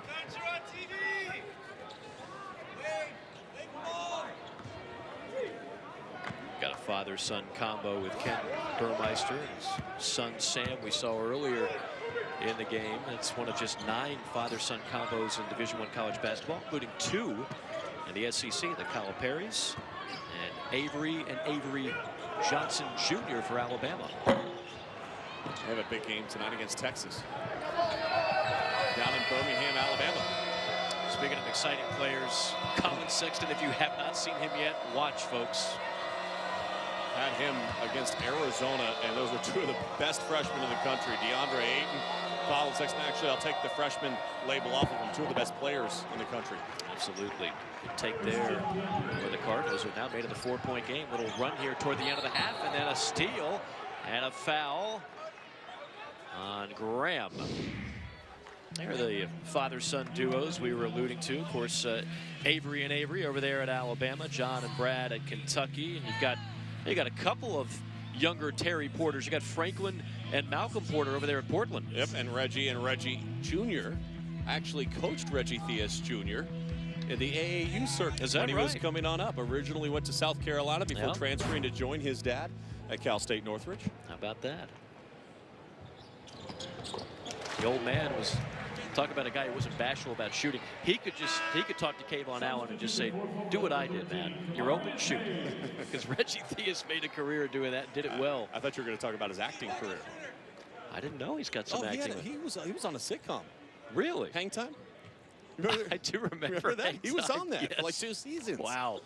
Got a father-son combo with Ken Burmeister and his son Sam we saw earlier in the game. It's one of just 9 father-son combos in Division I college basketball, including 2 in the SEC, the Calipari's and Avery Johnson Jr. for Alabama. They have a big game tonight against Texas. Down in Birmingham, Alabama. Speaking of exciting players, Colin Sexton, if you have not seen him yet, watch, folks. Had him against Arizona, and those were 2 of the best freshmen in the country. DeAndre Ayton, Colin Sexton. Actually, I'll take the freshman label off of them. 2 of the best players in the country. Absolutely. Good take there for the Cardinals, who now made it a 4-point game. Little run here toward the end of the half, and then a steal and a foul on Graham. They're the father-son duos we were alluding to. Of course, Avery and Avery over there at Alabama, John and Brad at Kentucky, and you got a couple of younger Terry Porters. You got Franklin and Malcolm Porter over there at Portland. Yep, and Reggie Jr. actually coached Reggie Theus Jr. in the AAU circuit. Is that when he right? was coming on up. Originally went to South Carolina before transferring to join his dad at Cal State Northridge. How about that? The old man was talk about a guy who wasn't bashful about shooting. He could talk to Kayvon Allen and just say, do what I did, man. You're open, shoot. Because Reggie Theus made a career doing that, did it well. I thought you were going to talk about his acting career. I didn't know he's got some acting. He was on a sitcom. Really? Hang Time? I do remember that. He was on that yes. for like 2 seasons. Wow.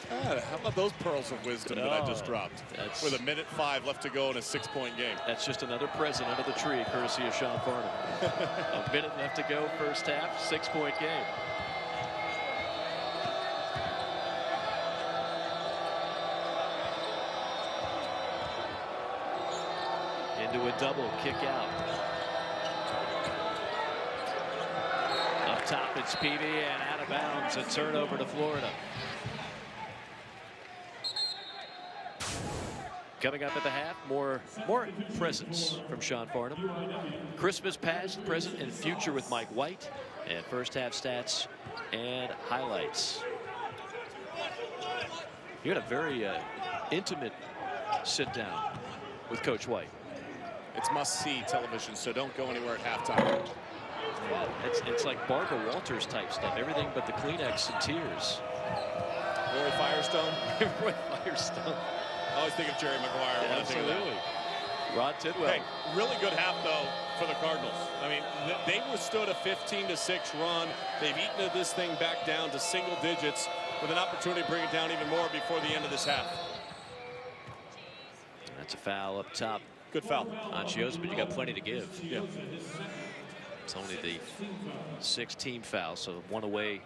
How about those pearls of wisdom that I just dropped? With 1:05 left to go in a 6-point game. That's just another present under the tree, courtesy of Sean Farnham. A minute left to go, first half, 6-point game. Into a double, kick out. Up top, it's Peavy, and out of bounds, a turnover to Florida. Coming up at the half, more presents from Sean Farnham. Christmas past, present, and future with Mike White. And first half stats and highlights. You had a very intimate sit down with Coach White. It's must-see television, so don't go anywhere at halftime. It's like Barbara Walters type stuff. Everything but the Kleenex and tears. Roy Firestone. Roy Firestone. I always think of Jerry Maguire. Yeah, absolutely. Rod Tidwell. Hey, really good half, though, for the Cardinals. I mean, they withstood a 15-6 run. They've eaten this thing back down to single digits with an opportunity to bring it down even more before the end of this half. That's a foul up top. Good foul. On Chioza, but you got plenty to give. Yeah. It's only the 6th team foul, so 1 away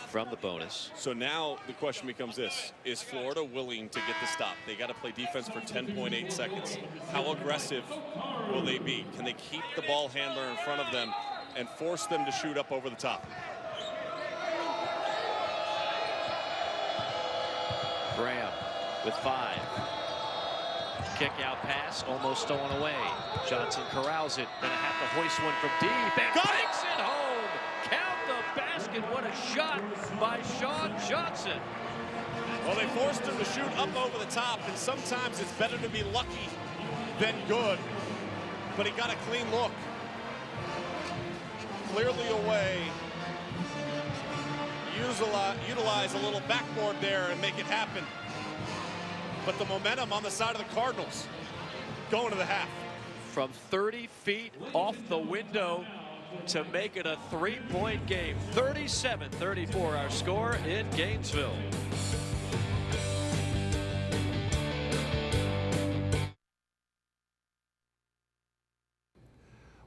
from the bonus. So now the question becomes this: is Florida willing to get the stop? They got to play defense for 10.8 seconds. How aggressive will they be? Can they keep the ball handler in front of them and force them to shoot up over the top? Graham with 5. Kick out pass, almost stolen away. Johnson corrals it, gonna have to hoist one from deep and banks it home. Count the basket, what a shot by Sean Johnson. Well, they forced him to shoot up over the top, and sometimes it's better to be lucky than good. But he got a clean look. Clearly away. Utilize a little backboard there and make it happen. But the momentum on the side of the Cardinals going to the half. From 30 feet off the window to make it a 3-point game. 37-34 our score in Gainesville.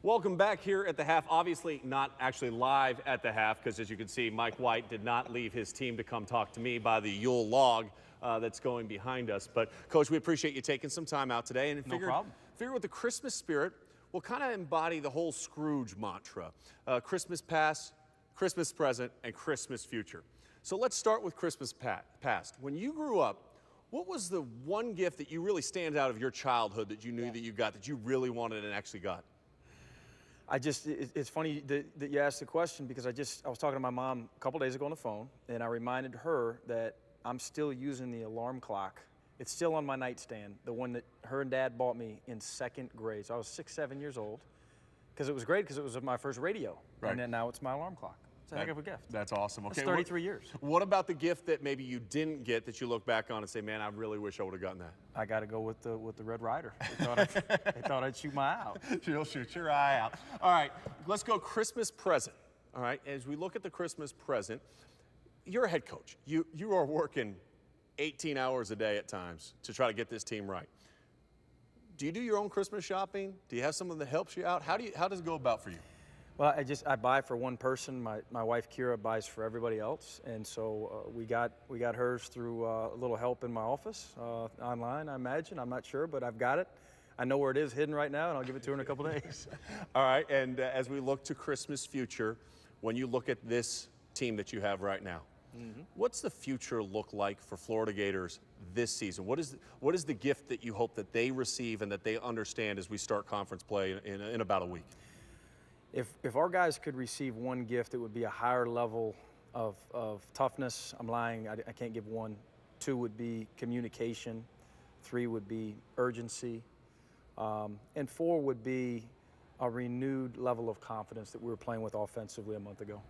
Welcome back here at the half. Obviously not actually live at the half because, as you can see, Mike White did not leave his team to come talk to me by the Yule log that's going behind us. But, Coach, we appreciate you taking some time out today. And figured with the Christmas spirit, we'll kind of embody the whole Scrooge mantra. Christmas past, Christmas present, and Christmas future. So let's start with Christmas past. When you grew up, what was the one gift that you really stands out of your childhood that you knew that you got, that you really wanted and actually got? It's funny that you asked the question because I was talking to my mom a couple days ago on the phone, and I reminded her that I'm still using the alarm clock. It's still on my nightstand, the one that her and Dad bought me in 2nd grade. So I was 6, 7 years old, because it was great because it was my first radio, right. And then now it's my alarm clock. It's a heck of a gift. That's awesome. Okay, that's 33 years. What about the gift that maybe you didn't get that you look back on and say, man, I really wish I would have gotten that? I got to go with the Red Ryder. They thought I'd shoot my eye out. You'll shoot your eye out. All right, let's go Christmas present. All right, as we look at the Christmas present, you're a head coach. You are working 18 hours a day at times to try to get this team right. Do you do your own Christmas shopping? Do you have someone that helps you out? How does it go about for you? Well, I buy for one person. My wife Kira buys for everybody else, and so we got hers through a little help in my office online. I imagine. I'm not sure, but I've got it. I know where it is hidden right now, and I'll give it to her in a couple days. All right, and as we look to Christmas future, when you look at this team that you have right now, what's the future look like for Florida Gators this season? What is the gift that you hope that they receive and that they understand as we start conference play in about a week? If our guys could receive one gift, it would be a higher level of toughness. I'm lying. I can't give one. 2 would be communication. 3 would be urgency. And 4 would be a renewed level of confidence that we were playing with offensively a month ago.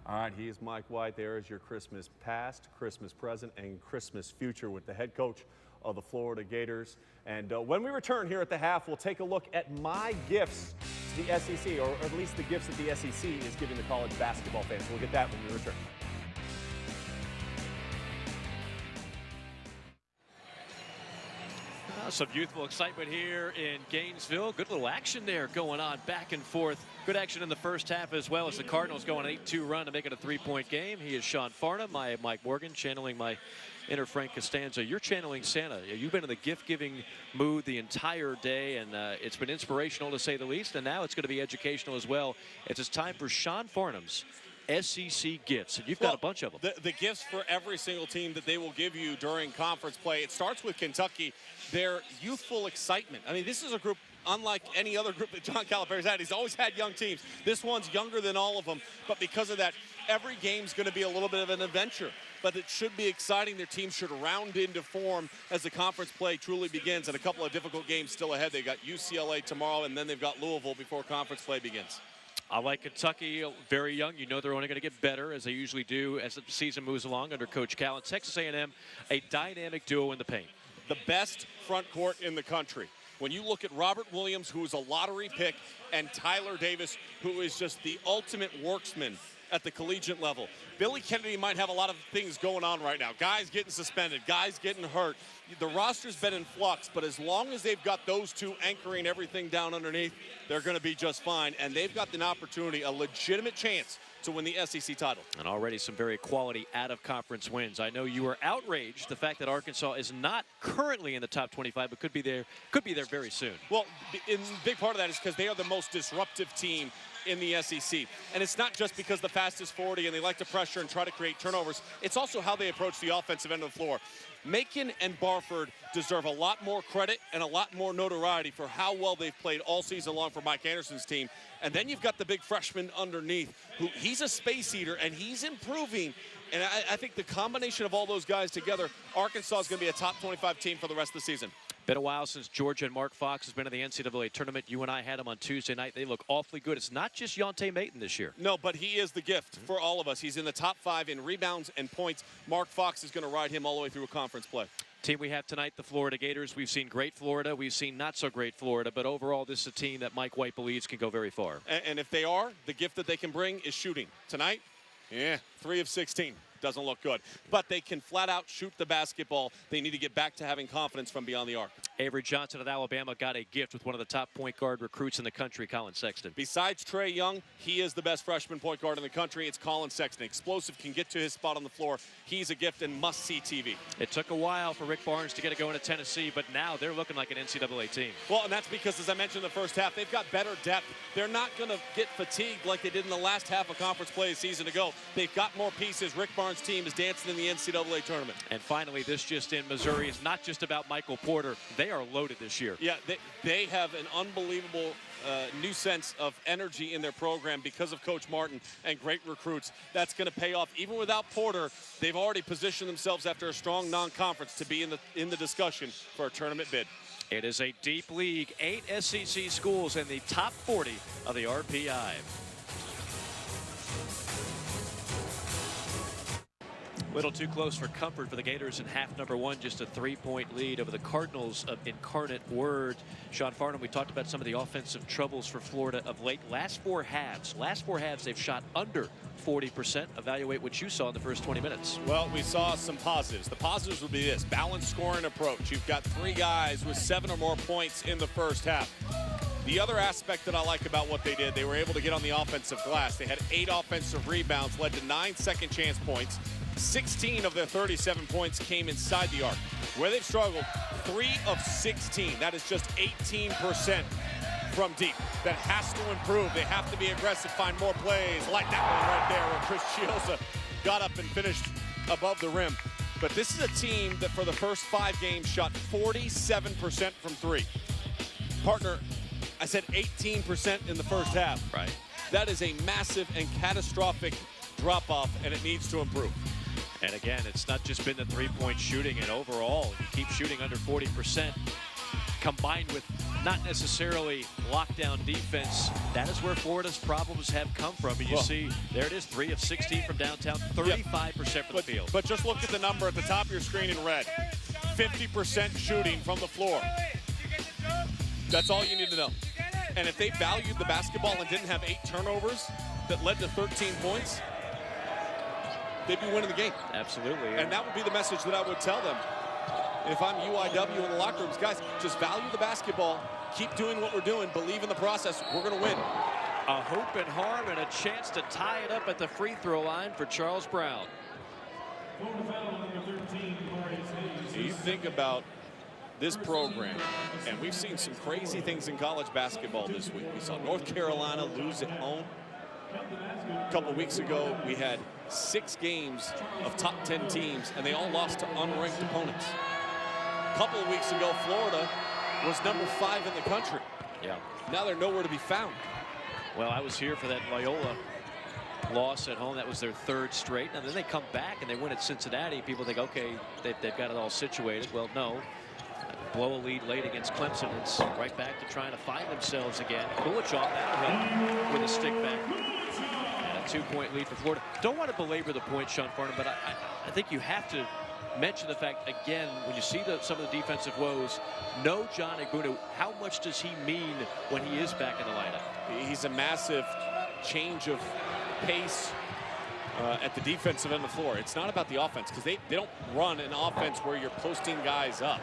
All right, he is Mike White. There is your Christmas past, Christmas present, and Christmas future with the head coach of the Florida Gators. And when we return here at the half, we'll take a look at my gifts to the SEC, or at least the gifts that the SEC is giving the college basketball fans. We'll get that when we return. Some youthful excitement here in Gainesville. Good little action there going on back and forth. Good action in the first half as well as the Cardinals go on an 8-2 run to make it a 3-point game. He is Sean Farnham, Mike Morgan, channeling my inner Frank Costanza. You're channeling Santa. You've been in the gift-giving mood the entire day, and it's been inspirational to say the least, and now it's going to be educational as well. It's time for Sean Farnham's SEC gifts, and you've got a bunch of them. The gifts for every single team that they will give you during conference play. It starts with Kentucky, their youthful excitement. I mean, this is a group unlike any other group that John Calipari's had. He's always had young teams. This one's younger than all of them, but because of that, every game's going to be a little bit of an adventure. But it should be exciting. Their team should round into form as the conference play truly begins, and a couple of difficult games still ahead. They've got UCLA tomorrow, and then they've got Louisville before conference play begins. I like Kentucky, very young. You know they're only going to get better, as they usually do as the season moves along under Coach Cal. And Texas A&M, a dynamic duo in the paint. The best front court in the country. When you look at Robert Williams, who is a lottery pick, and Tyler Davis, who is just the ultimate worksman at the collegiate level. Billy Kennedy might have a lot of things going on right now. Guys getting suspended, guys getting hurt. The roster's been in flux, but as long as they've got those two anchoring everything down underneath, they're going to be just fine. And they've got an opportunity, a legitimate chance to win the SEC title. And already some very quality out-of-conference wins. I know you were outraged the fact that Arkansas is not currently in the top 25, but could be there very soon. Well, a big part of that is because they are the most disruptive team in the SEC. And it's not just because the fastest 40 and they like to pressure and try to create turnovers. It's also how they approach the offensive end of the floor. Macon and Barford deserve a lot more credit and a lot more notoriety for how well they've played all season long for Mike Anderson's team. And then you've got the big freshman underneath, who he's a space eater and he's improving. And I think the combination of all those guys together, Arkansas is going to be a top 25 team for the rest of the season. Been a while since Georgia and Mark Fox has been in the NCAA tournament. You and I had him on Tuesday night. They look awfully good. It's not just Yonte Maton this year. No, but he is the gift for all of us. He's in the top 5 in rebounds and points. Mark Fox is going to ride him all the way through a conference play. Team we have tonight, the Florida Gators. We've seen great Florida. We've seen not so great Florida. But overall, this is a team that Mike White believes can go very far. And if they are, the gift that they can bring is shooting. Tonight, 3 of 16. Doesn't look good. But they can flat out shoot the basketball. They need to get back to having confidence from beyond the arc. Avery Johnson of Alabama got a gift with one of the top point guard recruits in the country, Colin Sexton. Besides Trae Young, he is the best freshman point guard in the country. It's Colin Sexton. Explosive, can get to his spot on the floor. He's a gift and must-see TV. It took a while for Rick Barnes to get it going to Tennessee, but now they're looking like an NCAA team. Well, and that's because, as I mentioned in the first half, they've got better depth. They're not going to get fatigued like they did in the last half of conference play a season ago. They've got more pieces. Rick Barnes' team is dancing in the NCAA tournament. And finally, this just in, Missouri is not just about Michael Porter. They are loaded this year. Yeah, they have an unbelievable new sense of energy in their program because of Coach Martin and great recruits. That's going to pay off. Even without Porter, they've already positioned themselves after a strong non-conference to be in the discussion for a tournament bid. It is a deep league. 8 SEC schools in the top 40 of the RPI. Little too close for comfort for the Gators in half number 1. Just a 3-point lead over the Cardinals of Incarnate Word. Sean Farnham, we talked about some of the offensive troubles for Florida of late. Last four halves, they've shot under 40%. Evaluate what you saw in the first 20 minutes. Well, we saw some positives. The positives would be this: balanced scoring approach. You've got 3 guys with 7 or more points in the first half. The other aspect that I like about what they did, they were able to get on the offensive glass. They had 8 offensive rebounds, led to 9 second chance points. 16 of their 37 points came inside the arc. Where they've struggled, 3 of 16. That is just 18% from deep. That has to improve. They have to be aggressive, find more plays, like that one right there where Chris Chiosa got up and finished above the rim. But this is a team that for the first 5 games shot 47% from 3. Partner, I said 18% in the first half. Right. That is a massive and catastrophic drop-off, and it needs to improve. And again, it's not just been the 3-point shooting, and overall, you keep shooting under 40%, combined with not necessarily lockdown defense. That is where Florida's problems have come from. And you see, there it is, 3 of 16 from downtown, 35% from the field. But just look at the number at the top of your screen in red. 50% shooting from the floor. That's all you need to know. And if they valued the basketball and didn't have 8 turnovers that led to 13 points, they'd be winning the game. Absolutely. And that would be the message that I would tell them. If I'm UIW in the locker rooms, guys, just value the basketball. Keep doing what we're doing. Believe in the process. We're going to win. A hope and harm and a chance to tie it up at the free throw line for Charles Brown. You think about this program, and we've seen some crazy things in college basketball this week. We saw North Carolina lose at home. A couple weeks ago, we had 6 games of top 10 teams, and they all lost to unranked opponents. A couple of weeks ago, Florida was number 5 in the country. Yeah. Now they're nowhere to be found. Well, I was here for that Loyola loss at home. That was their 3rd straight. And then they come back and they win at Cincinnati. People think, okay, they've got it all situated. Well, no. Blow a lead late against Clemson. It's right back to trying to find themselves again. Kulichov, that'll help with a stick back. And a 2-point lead for Florida. Don't want to belabor the point, Sean Farnham, but I think you have to mention the fact, again, when you see some of the defensive woes, no John Egbunu. How much does he mean when he is back in the lineup? He's a massive change of pace at the defensive end of the floor. It's not about the offense, because they don't run an offense where you're posting guys up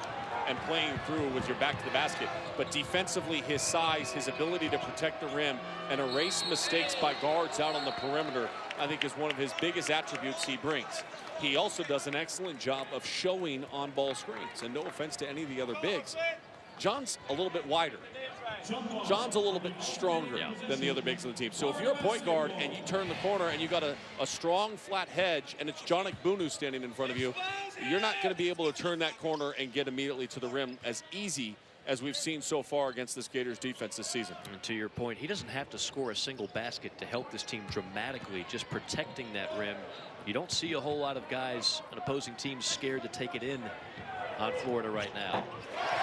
and playing through with your back to the basket. But defensively, his size, his ability to protect the rim and erase mistakes by guards out on the perimeter, I think is one of his biggest attributes he brings. He also does an excellent job of showing on-ball screens. And no offense to any of the other bigs, John's a little bit wider. John's a little bit stronger than the other bigs on the team. So if you're a point guard and you turn the corner and you got a strong flat hedge and it's John Bunu standing in front of you, you're not going to be able to turn that corner and get immediately to the rim as easy as we've seen so far against this Gators defense this season. And to your point, he doesn't have to score a single basket to help this team dramatically, just protecting that rim. You don't see a whole lot of guys on opposing teams scared to take it in on Florida right now.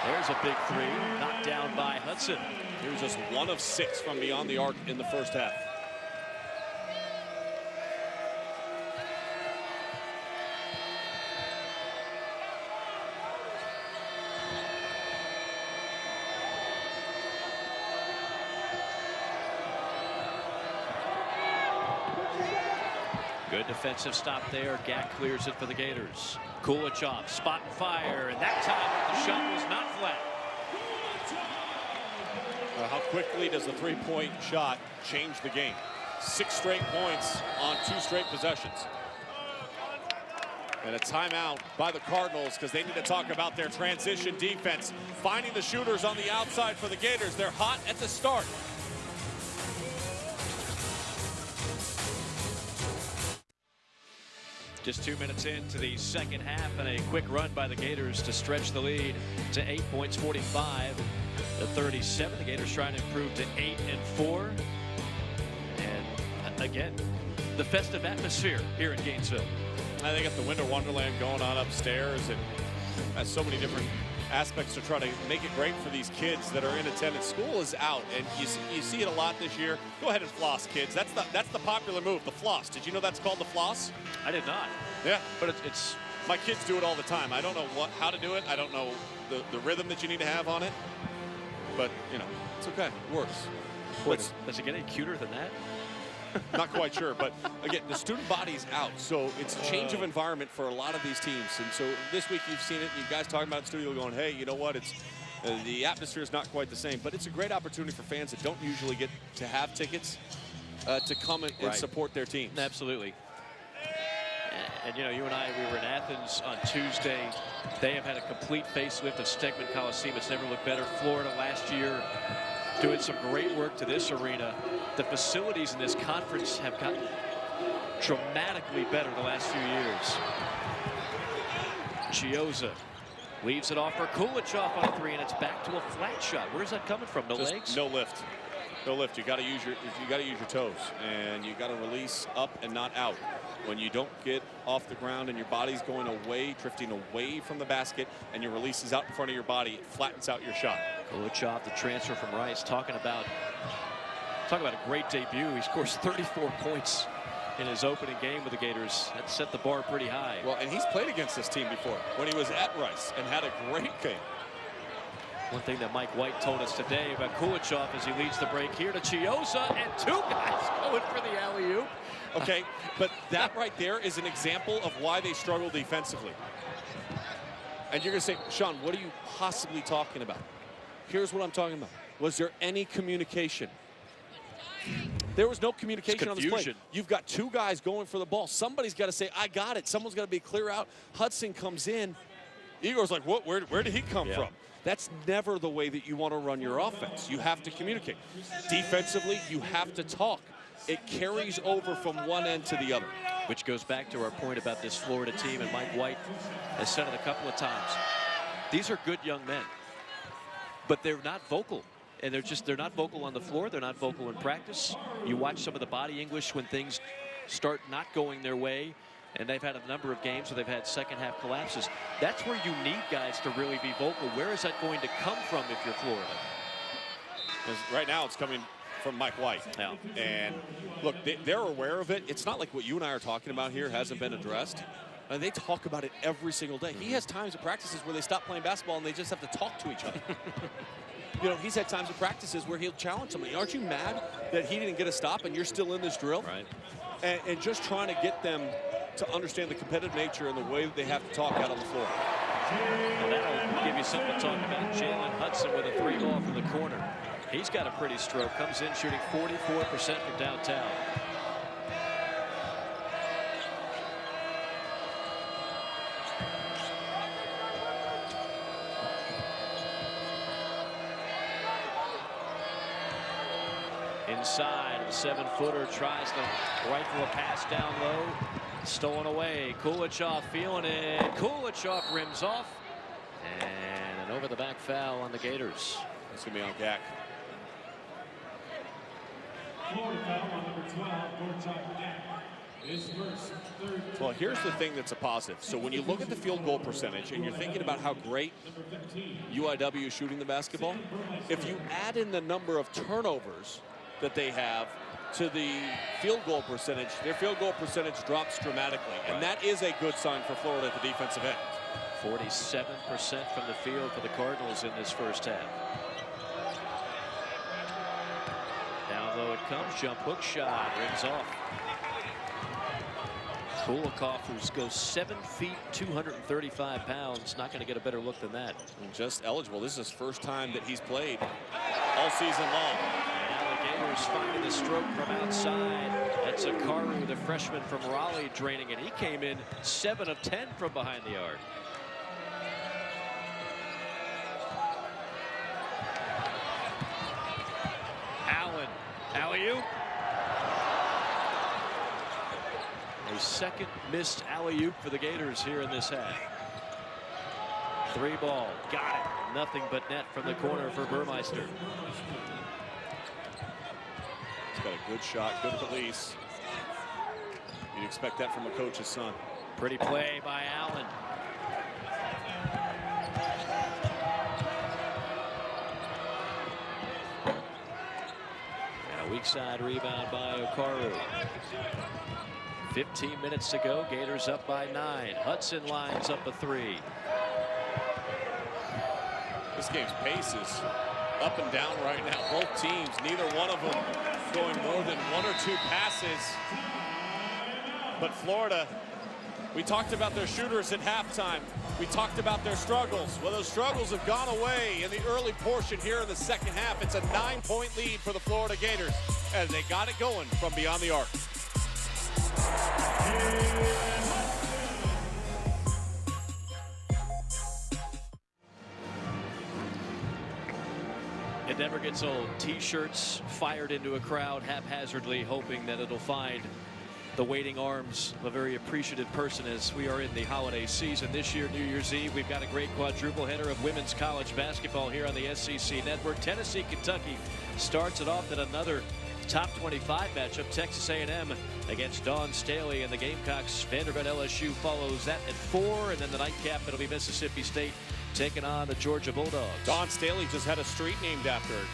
There's a big three, knocked down by Hudson. He was just 1 of 6 from beyond the arc in the first half. Good defensive stop there. Gack clears it for the Gators. Kulichov, spot and fire, and that time the shot was not flat. How quickly does the three-point shot change the game? 6 straight points on 2 straight possessions. And a timeout by the Cardinals because they need to talk about their transition defense. Finding the shooters on the outside for the Gators. They're hot at the start. Just 2 minutes into the second half, and a quick run by the Gators to stretch the lead to 8 points, 45-37. The Gators trying to improve to 8-4. And again, the festive atmosphere here in Gainesville. They got the Winter Wonderland going on upstairs, and has so many different aspects to try to make it great for these kids that are in attendance. School is out, and you see it a lot this year. Go ahead and floss, kids. That's the popular move, the floss. Did you know that's called the floss? I did not. Yeah, but it's my kids do it all the time. I don't know how to do it. I don't know the rhythm that you need to have on it, but you know, it's okay. It works. Does it get any cuter than that? Not quite sure, but again, the student body's out, so it's a change of environment for a lot of these teams. And so this week you've seen it, you guys talking about it in studio going, hey, you know what, it's the atmosphere is not quite the same, but it's a great opportunity for fans that don't usually get to have tickets to come and support their teams. Absolutely. And you know, you and I, we were in Athens on Tuesday. They have had a complete facelift of Stegman Coliseum. It's never looked better. Florida last year doing some great work to this arena. The facilities in this conference have gotten dramatically better the last few years. Chioza leaves it off for Kulichov on a 3, and it's back to a flat shot. Where's that coming from? No legs? No lift. No lift. You got to use your toes, and you got to release up and not out. When you don't get off the ground and your body's going away, drifting away from the basket, and your release is out in front of your body, it flattens out your shot. Kulichov, the transfer from Rice, talking about a great debut. He scores 34 points in his opening game with the Gators. That set the bar pretty high. Well, and he's played against this team before when he was at Rice and had a great game. One thing that Mike White told us today about Kulichov as he leads the break here to Chioza, and 2 guys going for the alley-oop. Okay, but that right there is an example of why they struggle defensively. And you're going to say, Sean, what are you possibly talking about? Here's what I'm talking about. Was there any communication? There was no communication on this play. You've got 2 guys going for the ball. Somebody's got to say, I got it. Someone's got to be clear out. Hudson comes in. Igor's like, what? Where did he come from? That's never the way that you want to run your offense. You have to communicate. Defensively, you have to talk. It carries over from one end to the other. Which goes back to our point about this Florida team, and Mike White has said it a couple of times. These are good young men, but they're not vocal. And they're not vocal on the floor. They're not vocal in practice. You watch some of the body English when things start not going their way, and they've had a number of games where they've had second half collapses. That's where you need guys to really be vocal. Where is that going to come from if you're Florida? Right now it's coming from Mike White. Yeah. And look, they're aware of it. It's not like what you and I are talking about here hasn't been addressed. And they talk about it every single day. He has times at practices where they stop playing basketball and they just have to talk to each other. You know, he's had times at practices where he'll challenge somebody. Aren't you mad that he didn't get a stop and you're still in this drill? Right. And just trying to get them to understand the competitive nature and the way that they have to talk out on the floor. And that'll give you something to talk about. Jalen Hudson with a 3-ball from the corner. He's got a pretty stroke. Comes in shooting 44% from downtown. Inside, the 7-footer tries to rifle a pass down low. Stolen away. Kulichov feeling it. Kulichov rims off. And an over-the-back foul on the Gators. It's going to be on Gak. Florida foul on number 12, Gorchak Gak. His first, third. Well, here's the thing that's a positive. So when you look at the field goal percentage and you're thinking about how great UIW is shooting the basketball, if you add in the number of turnovers that they have to the field goal percentage, their field goal percentage drops dramatically. And that is a good sign for Florida at the defensive end. 47% from the field for the Cardinals in this first half. Down low it comes, jump hook shot, rims off. Kulikov, who goes 7 feet, 235 pounds, not going to get a better look than that. And just eligible. This is his first time that he's played all season long. Now the Gators finding the stroke from outside. That's Akaru, the freshman from Raleigh, draining it. He came in 7 of 10 from behind the arc. Allen, alley-oop. A second missed alley-oop for the Gators here in this half. 3 ball, got it. Nothing but net from the corner for Burmeister. He's got a good shot, good release. You'd expect that from a coach's son. Pretty play by Allen. And a weak side rebound by Akaru. 15 minutes to go. Gators up by 9. Hudson lines up a 3. This game's pace is up and down right now. Both teams, neither one of them going more than 1 or 2 passes. But Florida, we talked about their shooters at halftime. We talked about their struggles. Well, those struggles have gone away in the early portion here in the second half. It's a 9-point lead for the Florida Gators as they got it going from beyond the arc. It never gets old. T-shirts fired into a crowd haphazardly, hoping that it'll find the waiting arms of a very appreciative person as we are in the holiday season. This year, New Year's Eve, we've got a great quadruple header of women's college basketball here on the SEC Network. Tennessee, Kentucky starts it off at another top 25 matchup. Texas A&M against Dawn Staley and the Gamecocks. Vanderbilt LSU follows that at 4, and then the nightcap, it'll be Mississippi State taking on the Georgia Bulldogs. Dawn Staley just had a street named after her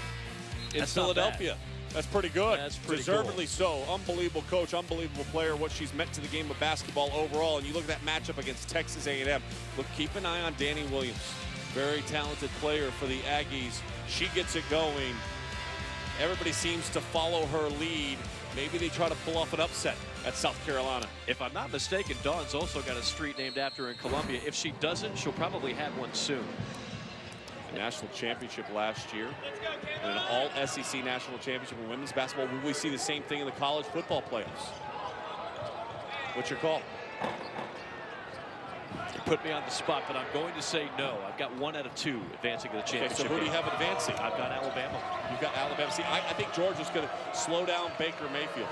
in That's Philadelphia. That's pretty good. That's pretty Deservedly so. Unbelievable coach, unbelievable player, what she's meant to the game of basketball overall. And you look at that matchup against Texas A&M. Look, keep an eye on Danny Williams. Very talented player for the Aggies. She gets it going. Everybody seems to follow her lead. Maybe they try to pull off an upset at South Carolina. If I'm not mistaken, Dawn's also got a street named after her in Columbia. If she doesn't, she'll probably have one soon. National championship last year, and an all-SEC national championship in women's basketball. Will we see the same thing in the college football playoffs? What's your call? You put me on the spot, but I'm going to say no. I've got 1 out of 2 advancing to the championship. Okay, so who do you game. have advancing? I've got Alabama. You've got Alabama. See, I think Georgia's going to slow down Baker Mayfield.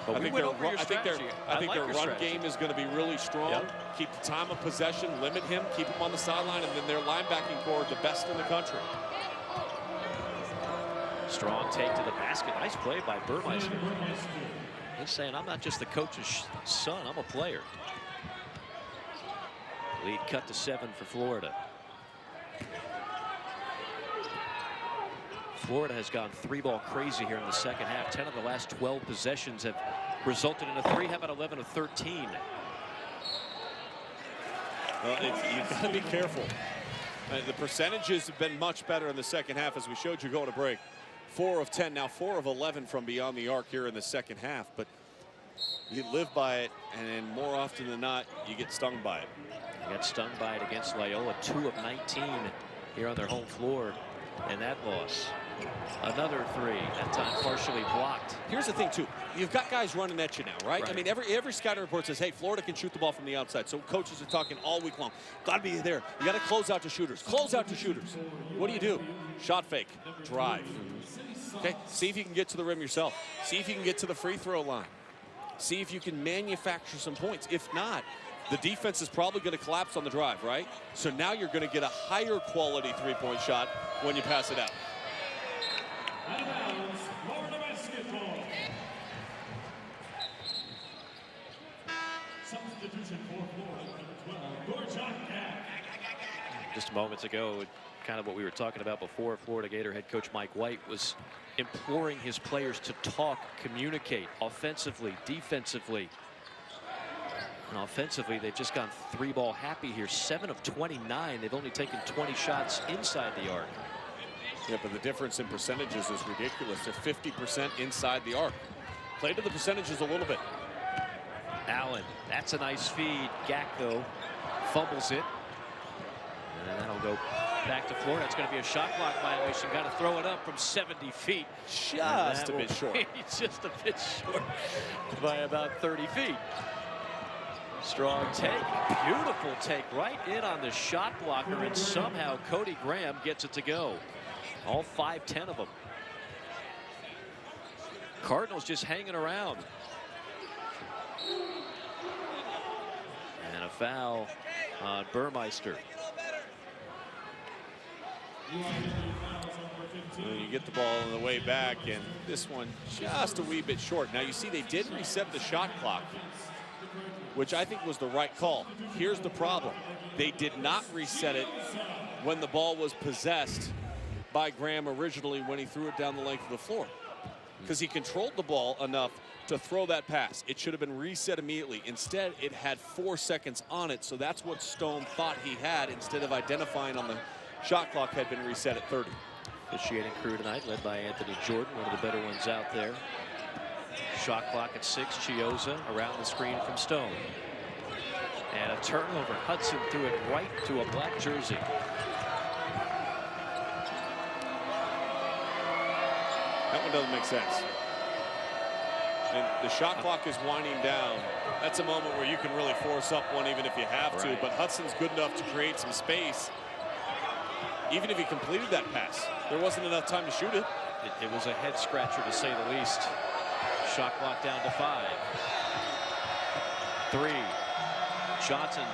But I think their run game is going to be really strong. Yep. Keep the time of possession, limit him, keep him on the sideline, and then their linebacking core, the best in the country. Strong take to the basket. Nice play by Burmeister. He's saying, I'm not just the coach's son, I'm a player. Lead cut to 7 for Florida. Florida has gone 3-ball crazy here in the second half. 10 of the last 12 possessions have resulted in a 3. How about 11 of 13? Well, you've got to be careful. The percentages have been much better in the second half, as we showed you going to break. 4 of 10, now 4 of 11 from beyond the arc here in the second half. But you live by it, and then more often than not, you get stung by it. You got stung by it against Loyola. 2 of 19 here on their home floor, and that loss. Another 3, that time partially blocked. Here's the thing, too. You've got guys running at you now, right? I mean, every scouting report says, hey, Florida can shoot the ball from the outside. So coaches are talking all week long. Got to be there. You got to close out to shooters. Close out to shooters. What do? Shot fake. Drive. Okay, see if you can get to the rim yourself. See if you can get to the free throw line. See if you can manufacture some points. If not, the defense is probably going to collapse on the drive, right? So now you're going to get a higher quality three-point shot when you pass it out. Out of bounds, Florida basketball. Substitution for Florida, number 12, Dorchak. Just moments ago, kind of what we were talking about before, Florida Gator head coach Mike White was imploring his players to talk, communicate offensively, defensively. And offensively, they've just gone 3-ball happy here. 7 of 29. They've only taken 20 shots inside the arc. Yeah, but the difference in percentages is ridiculous. They're 50% inside the arc. Play to the percentages a little bit. Allen, that's a nice feed. Gack, though, fumbles it. And that'll go back to Florida. It's going to be a shot clock violation. Got to throw it up from 70 feet. Just a bit short. Just a bit short by about 30 feet. Strong take. Beautiful take right in on the shot blocker. And somehow Cody Graham gets it to go. All 5'10" of them. Cardinals just hanging around. And a foul on Burmeister. And you get the ball on the way back, and this one just a wee bit short. Now you see they did reset the shot clock, which I think was the right call. Here's the problem. They did not reset it when the ball was possessed by Graham originally when he threw it down the length of the floor, because he controlled the ball enough to throw that pass. It should have been reset immediately. Instead, it had 4 seconds on it, so that's what Stone thought he had instead of identifying on the shot clock had been reset at 30. Officiating crew tonight led by Anthony Jordan, one of the better ones out there. Shot clock at 6. Chioza around the screen from Stone. And a turnover. Hudson threw it right to a black jersey. That one doesn't make sense. And the shot clock is winding down. That's a moment where you can really force up one even if you have to. But Hudson's good enough to create some space. Even if he completed that pass, there wasn't enough time to shoot it. It was a head scratcher to say the least. Shot clock down to 5. 3. Johnson,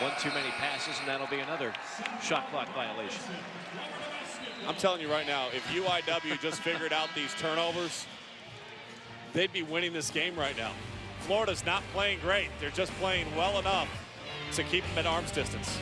one too many passes, and that'll be another shot clock violation. I'm telling you right now, if UIW just figured out these turnovers, they'd be winning this game right now. Florida's not playing great. They're just playing well enough to keep them at arm's distance.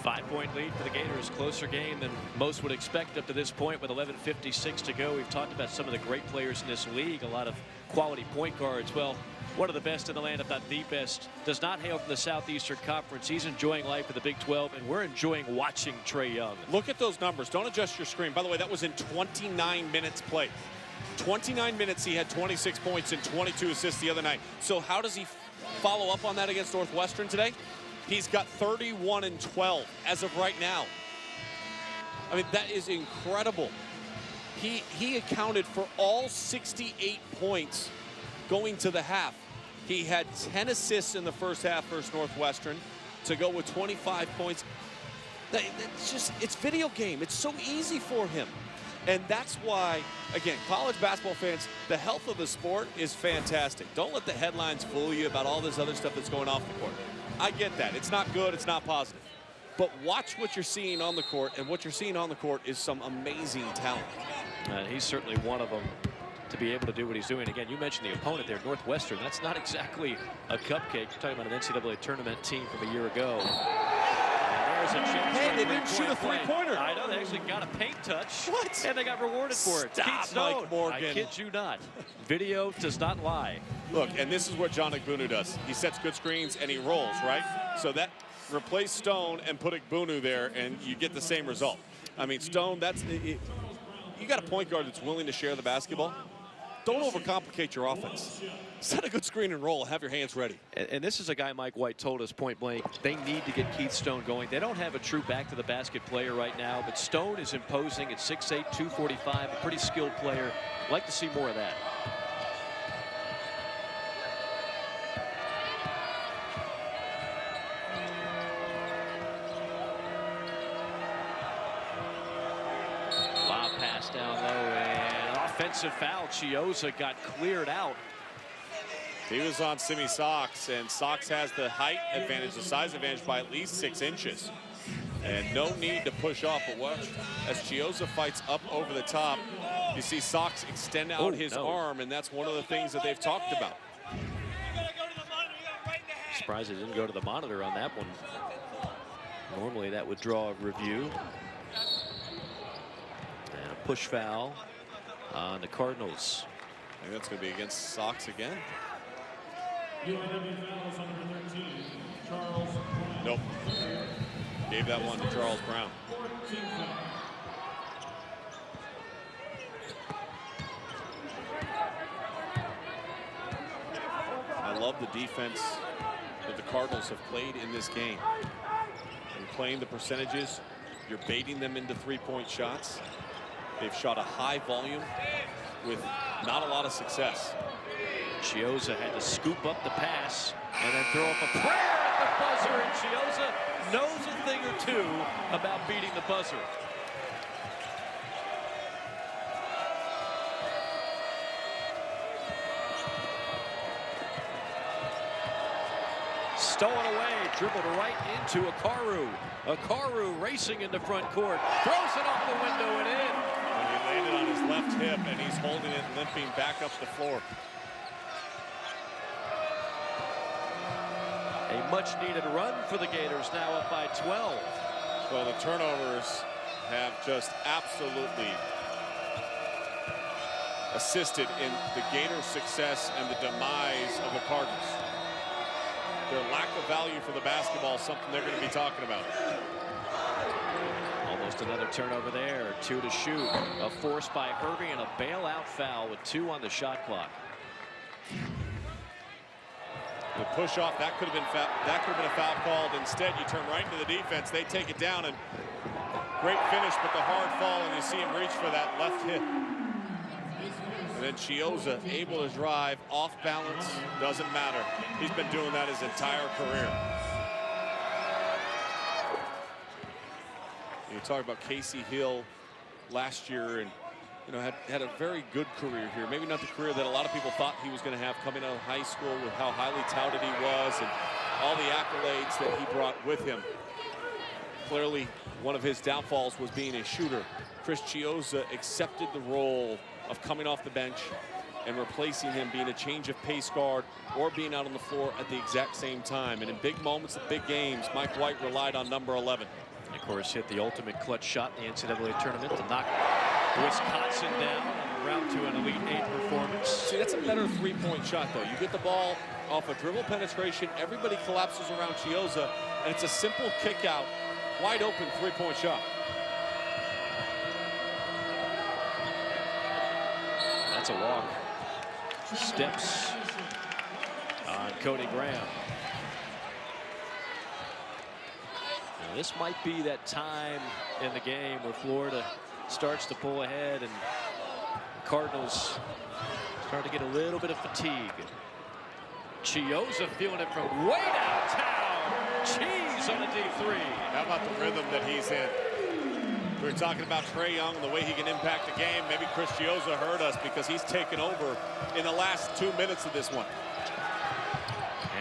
Five-point lead for the Gators. Closer game than most would expect up to this point with 11:56 to go. We've talked about some of the great players in this league, a lot of quality point guards. Well, one of the best in the land, if not the best, does not hail from the Southeastern Conference. He's enjoying life at the Big 12, and we're enjoying watching Trae Young. Look at those numbers. Don't adjust your screen. By the way, that was in 29 minutes played. 29 minutes, he had 26 points and 22 assists the other night. So how does he follow up on that against Northwestern today? He's got 31 and 12 as of right now. I mean, that is incredible. He accounted for all 68 points going to the half. He had 10 assists in the first half versus Northwestern to go with 25 points. It's just, it's video game. It's so easy for him. And that's why, again, college basketball fans, the health of the sport is fantastic. Don't let the headlines fool you about all this other stuff that's going off the court. I get that. It's not good. It's not positive. But watch what you're seeing on the court, and what you're seeing on the court is some amazing talent. And he's certainly one of them to be able to do what he's doing. Again, you mentioned the opponent there, Northwestern. That's not exactly a cupcake. You're talking about an NCAA tournament team from a year ago. And there's a chance. Hey, they didn't shoot a three-pointer. I know, they actually got a paint touch. What? And they got rewarded for it. Stop, Keith Stone. Mike Morgan. I kid you not. Video does not lie. Look, and this is what John Igbunu does. He sets good screens and he rolls, right? So that replace Stone and put Igbunu there, and you get the same result. I mean, Stone, you got a point guard that's willing to share the basketball. Don't overcomplicate your offense. Set a good screen and roll. Have your hands ready. And this is a guy Mike White told us point blank, they need to get Keith Stone going. They don't have a true back to the basket player right now, but Stone is imposing at 6'8", 245, a pretty skilled player. I'd like to see more of that. down low, and offensive foul. Chiozza got cleared out. He was on Simi Sox, and Sox has the height advantage, the size advantage by at least 6 inches. And no need to push off, but watch as Chiozza fights up over the top. You see Sox extend out his arm, and that's one of the things that they've talked about. Surprised he didn't go to the monitor on that one. Normally that would draw a review. And a push foul on the Cardinals. I think that's going to be against Sox again. Nope. Gave that one to Charles Brown. I love the defense that the Cardinals have played in this game. And playing the percentages, you're baiting them into three-point shots. They've shot a high volume with not a lot of success. Chiozza had to scoop up the pass and then throw up a prayer at the buzzer, and Chiozza knows a thing or two about beating the buzzer. Stolen away, dribbled right into Akaru. Akaru racing into front court, throws it off the window and in. And he landed on his left hip, and he's holding it, limping back up the floor. A much-needed run for the Gators, now up by 12. Well, the turnovers have just absolutely assisted in the Gators' success and the demise of the Cardinals. Their lack of value for the basketball is something they're going to be talking about. Almost another turnover there. 2 to shoot. A force by Hervey and a bailout foul with 2 on the shot clock. The push off, that could have been a foul called. Instead, you turn right into the defense. They take it down, and great finish, but the hard fall, and you see him reach for that left hit. And then Chiozza able to drive off balance, doesn't matter. He's been doing that his entire career. You talk about Casey Hill last year, and had a very good career here. Maybe not the career that a lot of people thought he was going to have coming out of high school, with how highly touted he was and all the accolades that he brought with him. Clearly, one of his downfalls was being a shooter. Chris Chiozza accepted the role of coming off the bench and replacing him, being a change of pace guard or being out on the floor at the exact same time. And in big moments of big games, Mike White relied on number 11. And of course, hit the ultimate clutch shot in the NCAA tournament to knock Wisconsin down en route to an Elite 8 performance. See, that's a better three-point shot, though. You get the ball off a dribble penetration, everybody collapses around Chiozza, and it's a simple kick out, wide open three-point shot. That's a walk. Steps on Cody Graham. Now, this might be that time in the game where Florida starts to pull ahead and the Cardinals start to get a little bit of fatigue. Chiozza feeling it from way downtown. Cheese on a deep 3. How about the rhythm that he's in? We were talking about Trae Young and the way he can impact the game. Maybe Chris Chiozza heard us because he's taken over in the last 2 minutes of this one.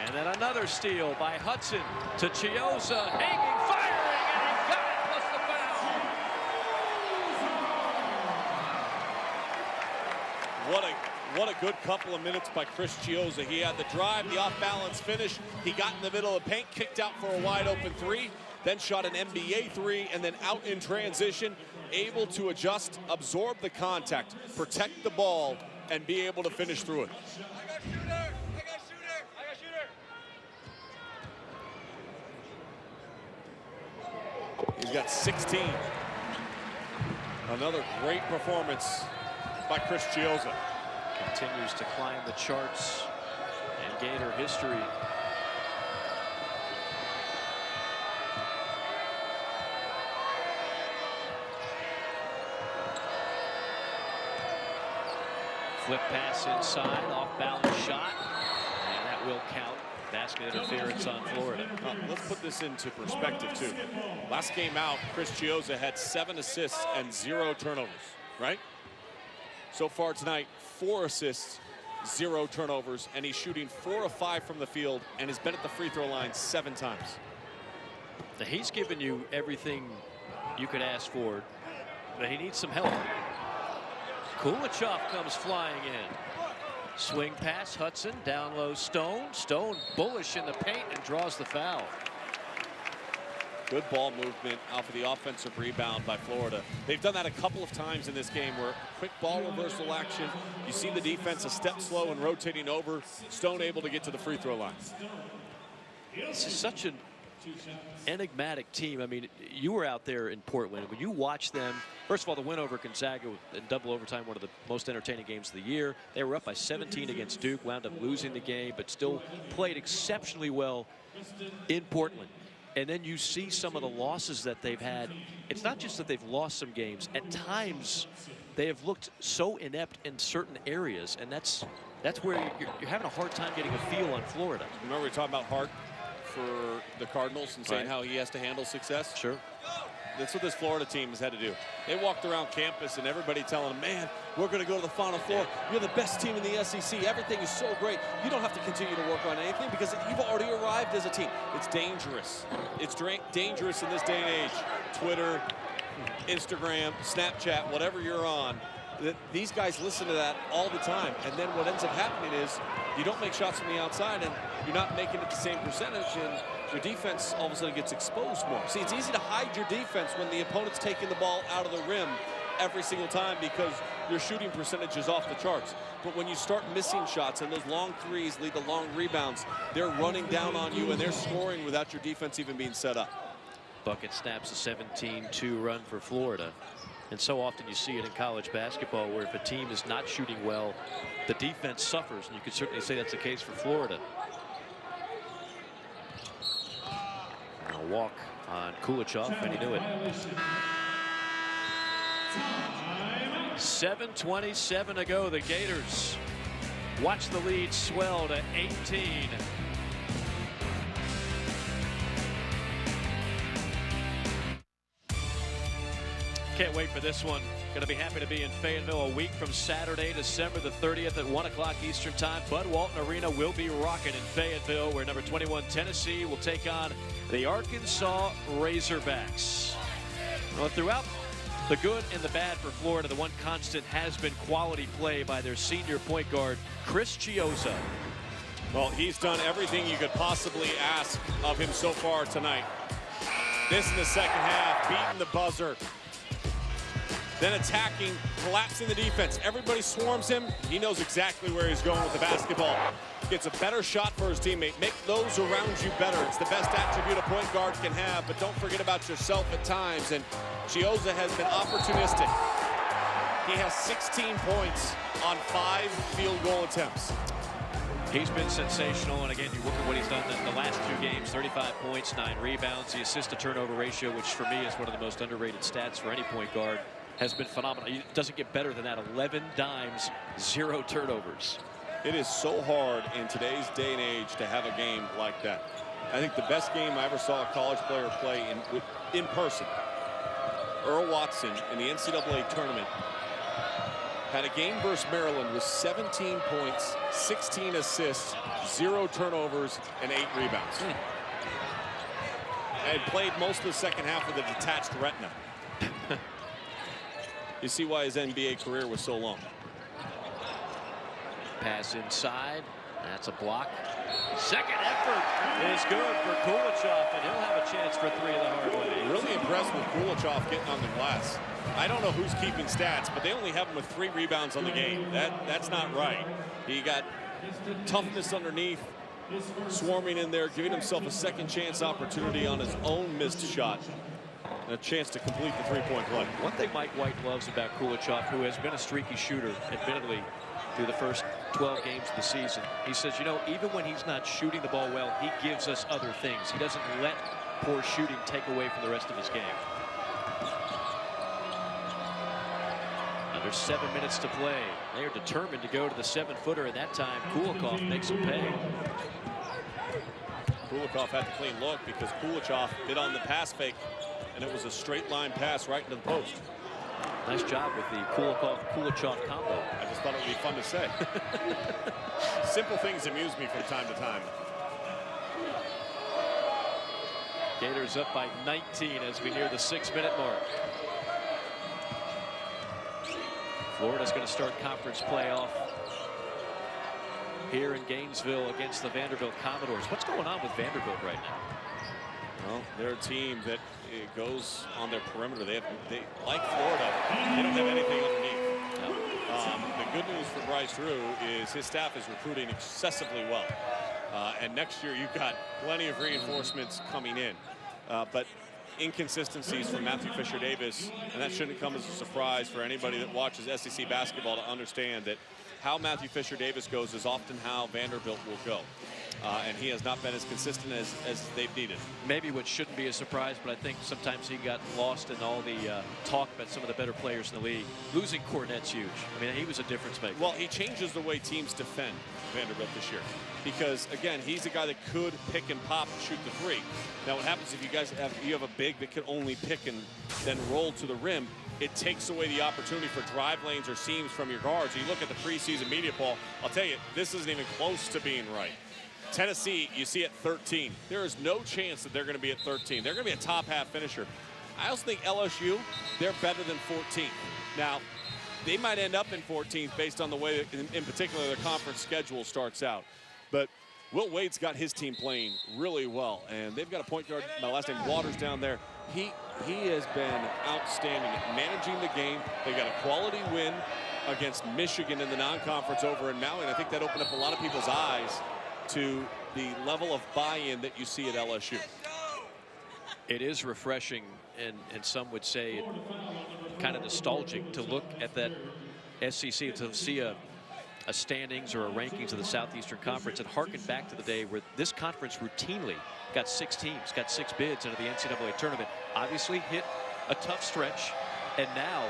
And then another steal by Hudson to Chiozza, hanging, firing, and he got it, plus the foul. What a good couple of minutes by Chris Chiozza. He had the drive, the off-balance finish. He got in the middle of the paint, kicked out for a wide-open 3, then shot an NBA 3, and then out in transition, able to adjust, absorb the contact, protect the ball, and be able to finish through it. I got shooter! I got shooter! I got shooter! He's got 16. Another great performance by Chris Chiozza. Continues to climb the charts in Gator history. Flip pass inside, off-balance shot, and that will count. Basket interference on Florida. Let's put this into perspective, too. Last game out, Chris Chiozza had 7 assists and 0 turnovers. right? So far tonight, 4 assists, 0 turnovers, and he's shooting 4 of 5 from the field and has been at the free throw line 7 times. Now, he's given you everything you could ask for, but he needs some help. Kulichov comes flying in. Swing pass, Hudson, down low, Stone. Stone bullish in the paint and draws the foul. Good ball movement off of the offensive rebound by Florida. They've done that a couple of times in this game where quick ball reversal action. You see the defense a step slow and rotating over. Stone able to get to the free throw line. This is such an enigmatic team. I mean, you were out there in Portland. When you watch them, first of all, the win over Gonzaga in double overtime, one of the most entertaining games of the year. They were up by 17 against Duke, wound up losing the game, but still played exceptionally well in Portland. And then you see some of the losses that they've had. It's not just that they've lost some games. At times, they have looked so inept in certain areas, and that's where you're having a hard time getting a feel on Florida. Remember we were talking about Hart for the Cardinals and saying how he has to handle success? Sure. That's what this Florida team has had to do. They walked around campus and everybody telling them, man, we're going to go to the Final Four. You're the best team in the SEC. Everything is so great. You don't have to continue to work on anything because you've already arrived as a team. It's dangerous. It's dangerous in this day and age. Twitter, Instagram, Snapchat, whatever you're on. These guys listen to that all the time. And then what ends up happening is you don't make shots from the outside and you're not making it the same percentage, and your defense all of a sudden gets exposed more. See, it's easy to hide your defense when the opponent's taking the ball out of the rim every single time because your shooting percentage is off the charts. But when you start missing shots and those long threes lead to long rebounds, they're running down on you and they're scoring without your defense even being set up. Bucket snaps a 17-2 run for Florida. And so often you see it in college basketball where if a team is not shooting well, the defense suffers. And you could certainly say that's the case for Florida. And a walk on Kulichov, and he knew it. 7:27 to go. The Gators watch the lead swell to 18. Can't wait for this one. Going to be happy to be in Fayetteville a week from Saturday, December the 30th at 1 o'clock Eastern Time. Bud Walton Arena will be rocking in Fayetteville, where number 21 Tennessee will take on the Arkansas Razorbacks. Well, throughout the good and the bad for Florida, the one constant has been quality play by their senior point guard, Chris Chiozza. Well, he's done everything you could possibly ask of him so far tonight. This in the second half, beating the buzzer. Then attacking, collapsing the defense. Everybody swarms him. He knows exactly where he's going with the basketball. Gets a better shot for his teammate. Make those around you better. It's the best attribute a point guard can have, but don't forget about yourself at times. And Chiozza has been opportunistic. He has 16 points on 5 field goal attempts. He's been sensational, and again, you look at what he's done in the last 2 games, 35 points, 9 rebounds. The assist-to-turnover ratio, which for me is one of the most underrated stats for any point guard, has been phenomenal. It doesn't get better than that. 11 dimes, 0 turnovers. It is so hard in today's day and age to have a game like that. I think the best game I ever saw a college player play in person, Earl Watson in the NCAA tournament, had a game versus Maryland with 17 points, 16 assists, 0 turnovers, and 8 rebounds. And played most of the second half with a detached retina. You see why his NBA career was so long. Pass inside. That's a block. Second effort is good for Kulichov, and he'll have a chance for 3 the hard way. Really impressed with Kulichov getting on the glass. I don't know who's keeping stats, but they only have him with 3 rebounds on the game. That's not right. He got toughness underneath, swarming in there, giving himself a second chance opportunity on his own missed shot. And a chance to complete the 3-point play. One thing Mike White loves about Kulichov, who has been a streaky shooter, admittedly, through the first 12 games of the season, he says, you know, even when he's not shooting the ball well, he gives us other things. He doesn't let poor shooting take away from the rest of his game. Under 7 minutes to play. They are determined to go to the 7-footer, and that time Kulichov makes him pay. Kulichov had the clean look because Kulichov did on the pass fake, and it was a straight line pass right into the post. Nice job with the Kulikov-Kulichov combo. I just thought it would be fun to say. Simple things amuse me from time to time. Gators up by 19 as we near the 6-minute mark. Florida's going to start conference playoff here in Gainesville against the Vanderbilt Commodores. What's going on with Vanderbilt right now? Well, they're a team that goes on their perimeter. They like Florida, they don't have anything underneath. No. The good news for Bryce Drew is his staff is recruiting excessively well. And next year you've got plenty of reinforcements coming in. But inconsistencies from Matthew Fisher-Davis, and that shouldn't come as a surprise for anybody that watches SEC basketball to understand that how Matthew Fisher-Davis goes is often how Vanderbilt will go. And he has not been as consistent as they've needed. Maybe what shouldn't be a surprise, but I think sometimes he got lost in all the talk about some of the better players in the league. Losing Cornette's huge. I mean, he was a difference maker. Well, he changes the way teams defend Vanderbilt this year. Because, again, he's a guy that could pick and pop and shoot the three. Now, what happens if you have a big that can only pick and then roll to the rim, it takes away the opportunity for drive lanes or seams from your guards. You look at the preseason media poll, I'll tell you, this isn't even close to being right. Tennessee, you see at 13. There is no chance that they're going to be at 13. They're going to be a top half finisher. I also think LSU, they're better than 14th. Now, they might end up in 14th based on the way that, in particular, their conference schedule starts out. But Will Wade's got his team playing really well, and they've got a point guard, my last name Waters, down there. He has been outstanding at managing the game. They got a quality win against Michigan in the non-conference over in Maui, and I think that opened up a lot of people's eyes to the level of buy-in that you see at LSU. It is refreshing, and some would say kind of nostalgic to look at that SEC, to see a standings or a rankings of the Southeastern Conference and harken back to the day where this conference routinely got 6 teams, got 6 bids into the NCAA tournament. Obviously hit a tough stretch, and now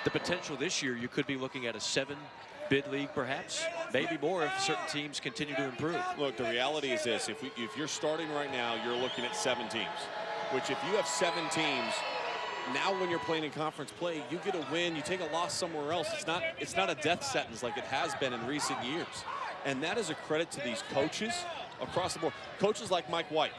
the potential this year, you could be looking at a 7-bid league perhaps, maybe more if certain teams continue to improve. Look, the reality is this: if you're starting right now, you're looking at 7 teams. Which, if you have 7 teams, now when you're playing in conference play, you get a win, you take a loss somewhere else. It's not a death sentence like it has been in recent years, and that is a credit to these coaches across the board. Coaches like Mike White.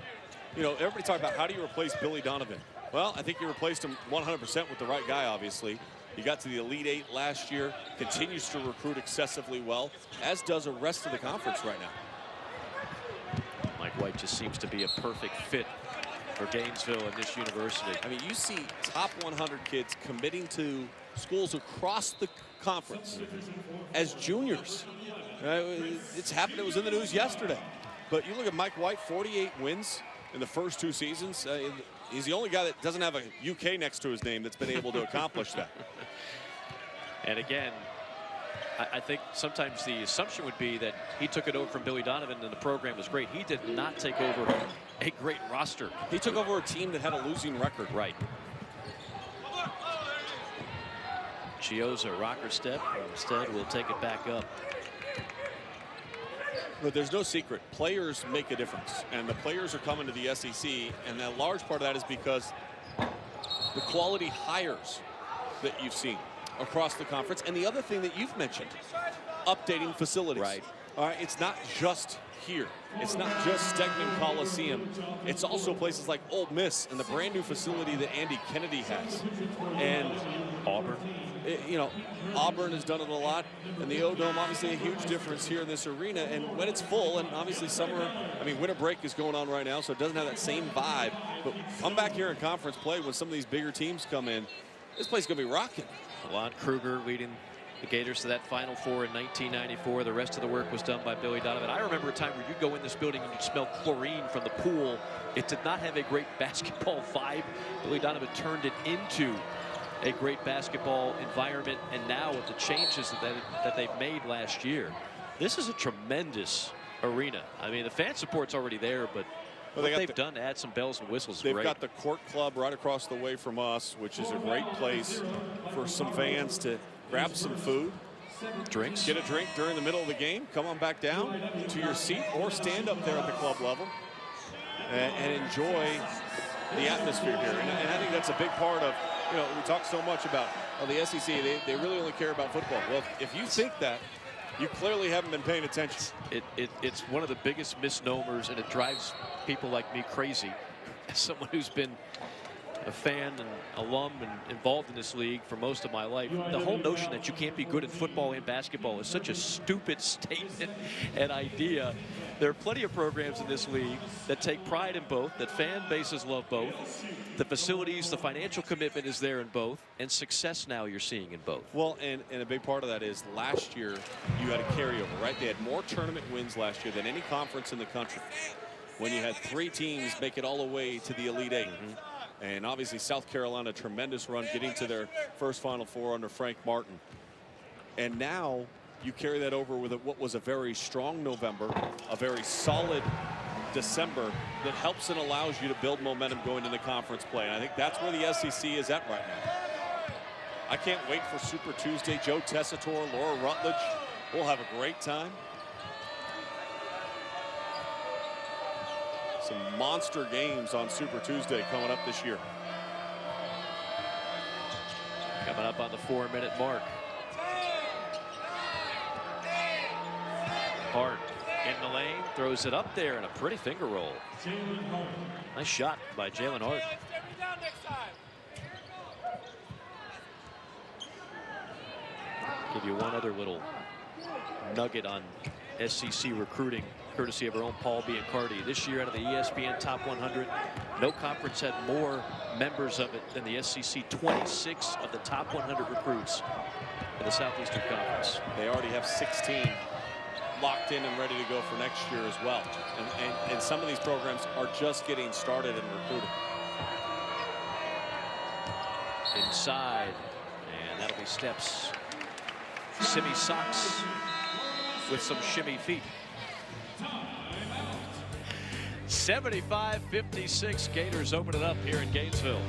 You know, everybody talk about how do you replace Billy Donovan? Well, I think you replaced him 100% with the right guy, obviously. He got to the Elite 8 last year, continues to recruit excessively well, as does the rest of the conference right now. Mike White just seems to be a perfect fit for Gainesville and this university. I mean, you see top 100 kids committing to schools across the conference as juniors. It's happened. It was in the news yesterday. But you look at Mike White, 48 wins in the first 2 seasons. He's the only guy that doesn't have a UK next to his name that's been able to accomplish that. And again, I think sometimes the assumption would be that he took it over from Billy Donovan and the program was great. He did not take over a great roster. He took over a team that had a losing record. Right. Chioza, rocker step. Instead, we'll take it back up. But there's no secret. Players make a difference. And the players are coming to the SEC. And a large part of that is because the quality hires that you've seen across the conference. And the other thing that you've mentioned, updating facilities. Right. All right, it's not just here. It's not just Stegman Coliseum. It's also places like Ole Miss and the brand new facility that Andy Kennedy has. And Auburn. You know, Auburn has done it a lot, and the O-Dome, obviously a huge difference here in this arena. And when it's full, and obviously winter break is going on right now, so it doesn't have that same vibe. But come back here in conference play when some of these bigger teams come in, this place is going to be rocking. Lon Kruger leading the Gators to that Final Four in 1994. The rest of the work was done by Billy Donovan. I remember a time where you'd go in this building and you'd smell chlorine from the pool. It did not have a great basketball vibe. Billy Donovan turned it into a great basketball environment, and now with the changes that they've made last year, this is a tremendous arena. I mean, the fan support's already there, but what they've done to add some bells and whistles is They've great. got the Court Club right across the way from us, which is a great place for some fans to grab some food, drinks, get a drink during the middle of the game, come on back down to your seat or stand up there at the club level and enjoy the atmosphere here. And I think that's a big part of You know, we talk so much about the SEC, they really only care about football. Well, if you think that, you clearly haven't been paying attention. It's one of the biggest misnomers, and it drives people like me crazy. As someone who's been a fan and alum and involved in this league for most of my life, the whole notion that you can't be good in football and basketball is such a stupid statement and idea. There are plenty of programs in this league that take pride in both, that fan bases love both. The facilities, the financial commitment is there in both, and success now you're seeing in both. Well, and a big part of that is last year you had a carryover, right? They had more tournament wins last year than any conference in the country, when you had 3 teams make it all the way to the Elite Eight. And obviously South Carolina, a tremendous run, getting to their first Final Four under Frank Martin. And now you carry that over with what was a very strong November, a very solid December that helps and allows you to build momentum going into conference play. And I think that's where the SEC is at right now. I can't wait for Super Tuesday. Joe Tessitore, Laura Rutledge. We'll have a great time. Some monster games on Super Tuesday coming up this year. Coming up on the 4-minute mark. Hart in the lane, throws it up there in a pretty finger roll. Nice shot by Jalen Hart. Give you one other little nugget on SEC recruiting, courtesy of our own Paul Biancardi. This year out of the ESPN Top 100, no conference had more members of it than the SEC. 26 of the top 100 recruits in the Southeastern Conference. They already have 16 locked in and ready to go for next year as well. And some of these programs are just getting started in recruiting. Inside, and that'll be steps. Simi Sox with some shimmy feet. 75-56, Gators open it up here in Gainesville.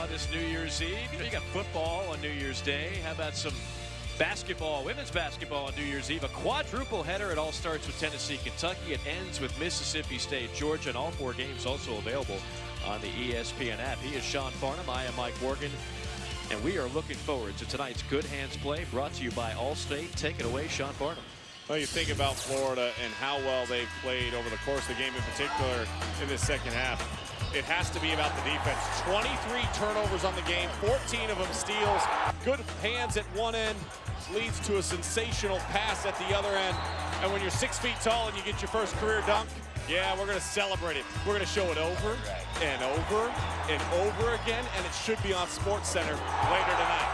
This New Year's Eve, you know, you got football on New Year's Day. How about some basketball, women's basketball on New Year's Eve? A quadruple header. It all starts with Tennessee, Kentucky. It ends with Mississippi State, Georgia, and all 4 games also available on the ESPN app. He is Sean Farnham. I am Mike Morgan. And we are looking forward to tonight's Good Hands play, brought to you by Allstate. Take it away, Sean Farnham. Well, you think about Florida and how well they've played over the course of the game, in particular in the second half. It has to be about the defense. 23 turnovers on the game, 14 of them steals. Good hands at one end leads to a sensational pass at the other end. And when you're 6 feet tall and you get your first career dunk, yeah, we're going to celebrate it. We're going to show it over and over and over again, and it should be on SportsCenter later tonight.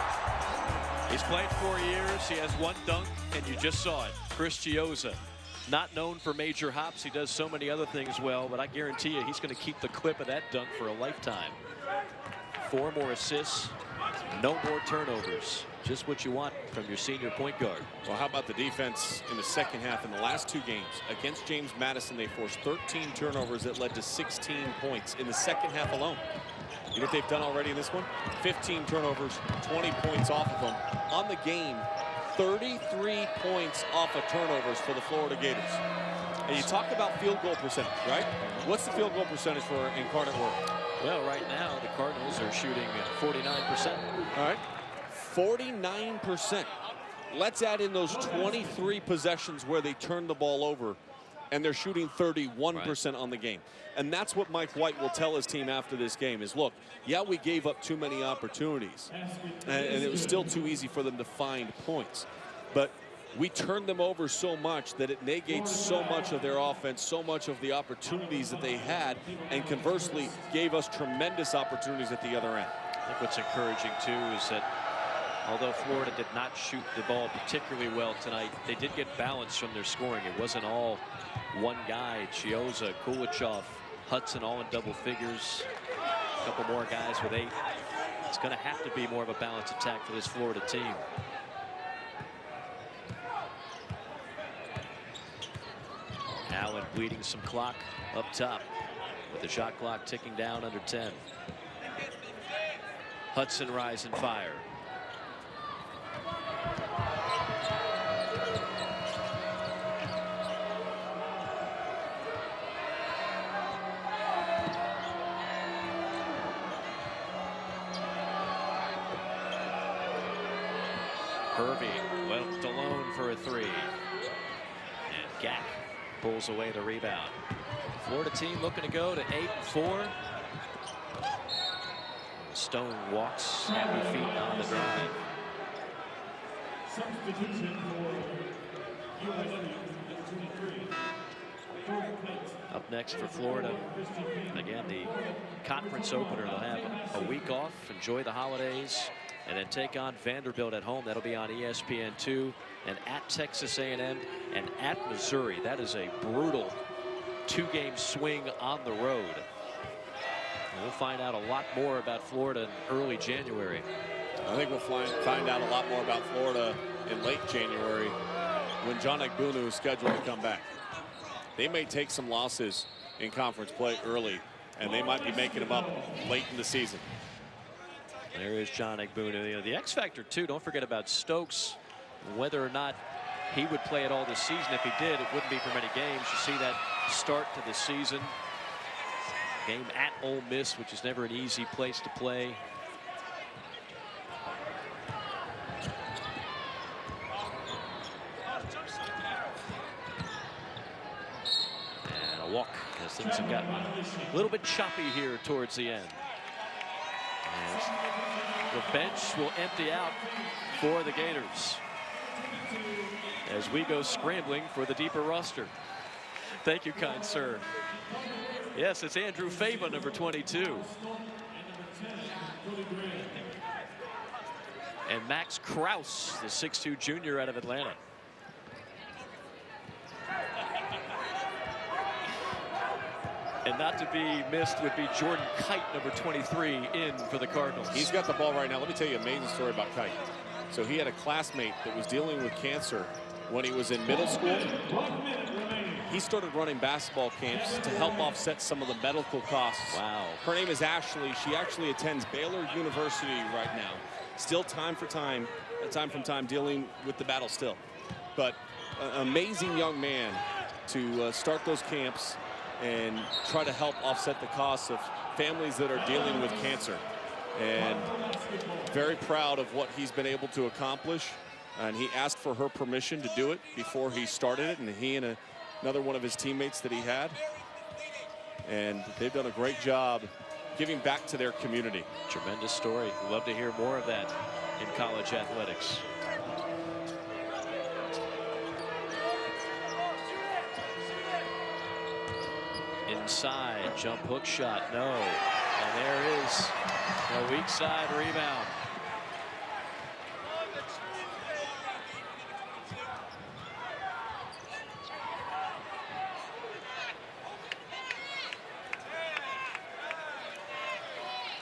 He's played 4 years. He has 1 dunk, and you just saw it. Chris Chiozza. Not known for major hops. He does so many other things well, but I guarantee you he's going to keep the clip of that dunk for a lifetime. 4 more assists, no more turnovers. Just what you want from your senior point guard. Well, how about the defense in the second half? In the last 2 games against James Madison, they forced 13 turnovers that led to 16 points in the second half alone. You know what they've done already in this one? 15 turnovers, 20 points off of them. On the game, 33 points off of turnovers for the Florida Gators. And you talk about field goal percentage, right? What's the field goal percentage for Incarnate World? Well, right now the Cardinals are shooting at 49%. All right, 49%. Let's add in those 23 possessions where they turned the ball over, and they're shooting 31% on the game. And that's what Mike White will tell his team after this game is, look, yeah, we gave up too many opportunities, and it was still too easy for them to find points. But we turned them over so much that it negates so much of their offense, so much of the opportunities that they had, and conversely gave us tremendous opportunities at the other end. I think what's encouraging, too, is that although Florida did not shoot the ball particularly well tonight, they did get balance from their scoring. It wasn't all one guy. Chiozza, Kulichov, Hudson all in double figures. A couple more guys with 8. It's going to have to be more of a balanced attack for this Florida team. Allen bleeding some clock up top with the shot clock ticking down under 10. Hudson rise and fire. Hervey went alone for a three. And Gack pulls away the rebound. Florida team looking to go to 8-4. Stone walks, happy feet on the drive. Substitution for UIW, 23. Up next for Florida, again, the conference opener. They'll have a week off, enjoy the holidays, and then take on Vanderbilt at home. That'll be on ESPN2, and at Texas A&M and at Missouri. That is a brutal two-game swing on the road. And we'll find out a lot more about Florida in early January. I think we'll find out a lot more about Florida in late January when John Egbunu is scheduled to come back. They may take some losses in conference play early, and they might be making them up late in the season. There is John Egbunu. You know, the X factor too. Don't forget about Stokes. Whether or not he would play it all this season, if he did, it wouldn't be for many games. You see that start to the season. Game at Ole Miss, which is never an easy place to play. And a walk as things have gotten a little bit choppy here towards the end. And the bench will empty out for the Gators as we go scrambling for the deeper roster. Thank you, kind sir. Yes, it's Andrew Fava, number 22. And Max Kraus, the 6'2" junior out of Atlanta. And not to be missed would be Jordan Kite, number 23, in for the Cardinals. He's got the ball right now. Let me tell you an amazing story about Kite. So he had a classmate that was dealing with cancer when he was in middle school. He started running basketball camps to help offset some of the medical costs. Wow. Her name is Ashley. She actually attends Baylor University right now. Still time from time dealing with the battle still. But an amazing young man to start those camps and try to help offset the costs of families that are dealing with cancer. And very proud of what he's been able to accomplish. And he asked for her permission to do it before he started it. And he and another one of his teammates that he had. And they've done a great job giving back to their community. Tremendous story. We'd love to hear more of that in college athletics. Inside, jump hook shot, no. And there is a weak side rebound.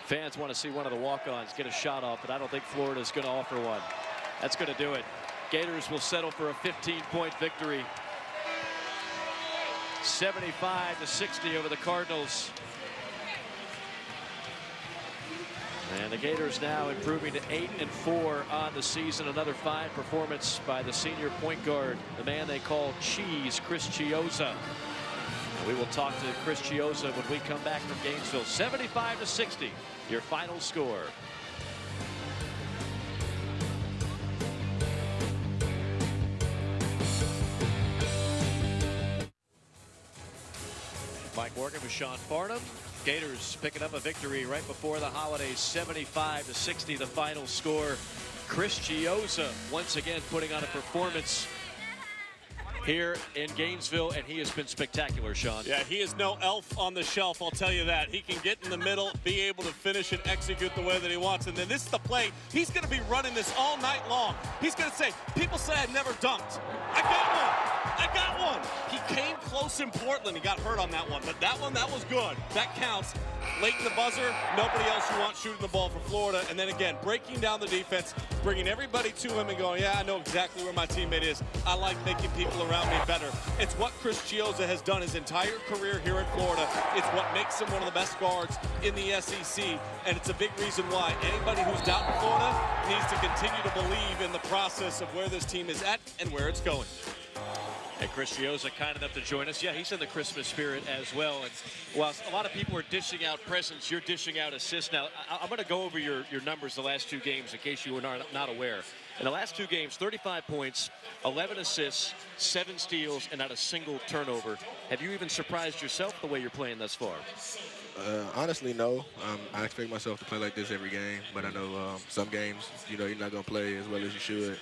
Fans want to see one of the walk-ons get a shot off, but I don't think Florida's going to offer one. That's going to do it. Gators will settle for a 15-point victory. 75-60 over the Cardinals. And the Gators now improving to 8-4 on the season. Another fine performance by the senior point guard, the man they call Cheese, Chris Chiozza. And we will talk to Chris Chiozza when we come back from Gainesville. 75-60, your final score. Mike Morgan with Sean Farnham. Gators picking up a victory right before the holidays. 75-60, the final score. Chris Chiozza once again putting on a performance here in Gainesville, and he has been spectacular, Sean. Yeah, he is no elf on the shelf, I'll tell you that. He can get in the middle, be able to finish and execute the way that he wants. And then this is the play. He's going to be running this all night long. He's going to say, people say I never dunked. I got one. I got one. He came close in Portland. He got hurt on that one, but that one, that was good. That counts. Late in the buzzer, nobody else you want shooting the ball for Florida. And then again, breaking down the defense, bringing everybody to him and going, yeah, I know exactly where my teammate is. I like making people around me better. It's what Chris Chiozza has done his entire career here at Florida. It's what makes him one of the best guards in the SEC. And it's a big reason why anybody who's doubting Florida needs to continue to believe in the process of where this team is at and where it's going. And Chris Chiozza kind enough to join us. Yeah, he's in the Christmas spirit as well. And while a lot of people are dishing out presents, you're dishing out assists. Now, I'm going to go over your numbers the last two games in case you were not aware. In the last 2 games, 35 points, 11 assists, 7 steals, and not a single turnover. Have you even surprised yourself the way you're playing thus far? Honestly, no. I expect myself to play like this every game, but I know some games, you're not going to play as well as you should.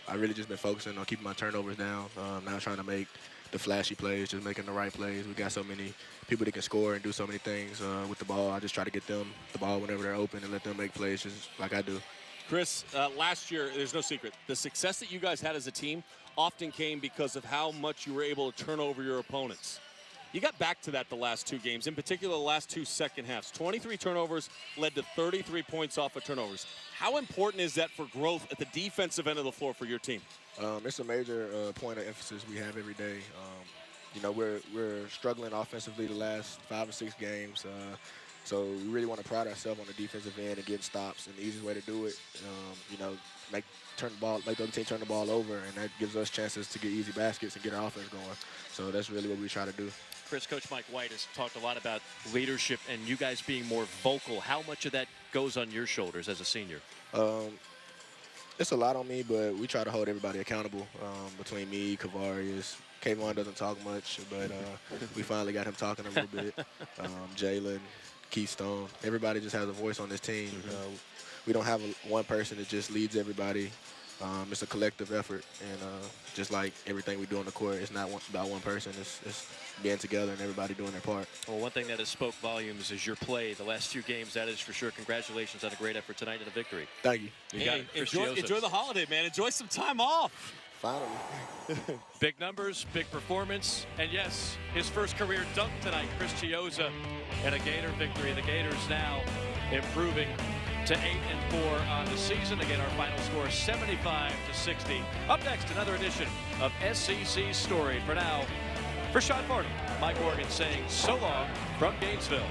I really just been focusing on keeping my turnovers down, not trying to make the flashy plays, just making the right plays. We got so many people that can score and do so many things with the ball. I just try to get them the ball whenever they're open and let them make plays just like I do. Chris, last year, there's no secret. The success that you guys had as a team often came because of how much you were able to turn over your opponents. You got back to that the last 2 games, in particular the last 2 second halves. 23 turnovers led to 33 points off of turnovers. How important is that for growth at the defensive end of the floor for your team? It's a major point of emphasis we have every day. We're struggling offensively the last 5 or 6 games. So we really want to pride ourselves on the defensive end and getting stops. And the easiest way to do it, make the other team turn the ball over, and that gives us chances to get easy baskets and get our offense going. So that's really what we try to do. Chris, Coach Mike White has talked a lot about leadership and you guys being more vocal. How much of that goes on your shoulders as a senior? It's a lot on me, but we try to hold everybody accountable between me, Kavarius. Kayvon doesn't talk much, but we finally got him talking a little bit. Jalen, Keystone, everybody just has a voice on this team. We don't have one person that just leads everybody. It's a collective effort, and just like everything we do on the court, it's not about one person. It's being together and everybody doing their part. Well, one thing that has spoke volumes is your play the last few games. That is for sure. Congratulations on a great effort tonight and a victory. Thank you. Enjoy the holiday, man. Enjoy some time off. Finally. Big numbers, big performance, and yes, his first career dunk tonight, Chris Chiozza, and a Gator victory. The Gators now improving to 8-4 on the season. Again, our final score 75-60. Up next, another edition of SEC Story. For now, for Sean Farnham, Mike Morgan saying so long from Gainesville.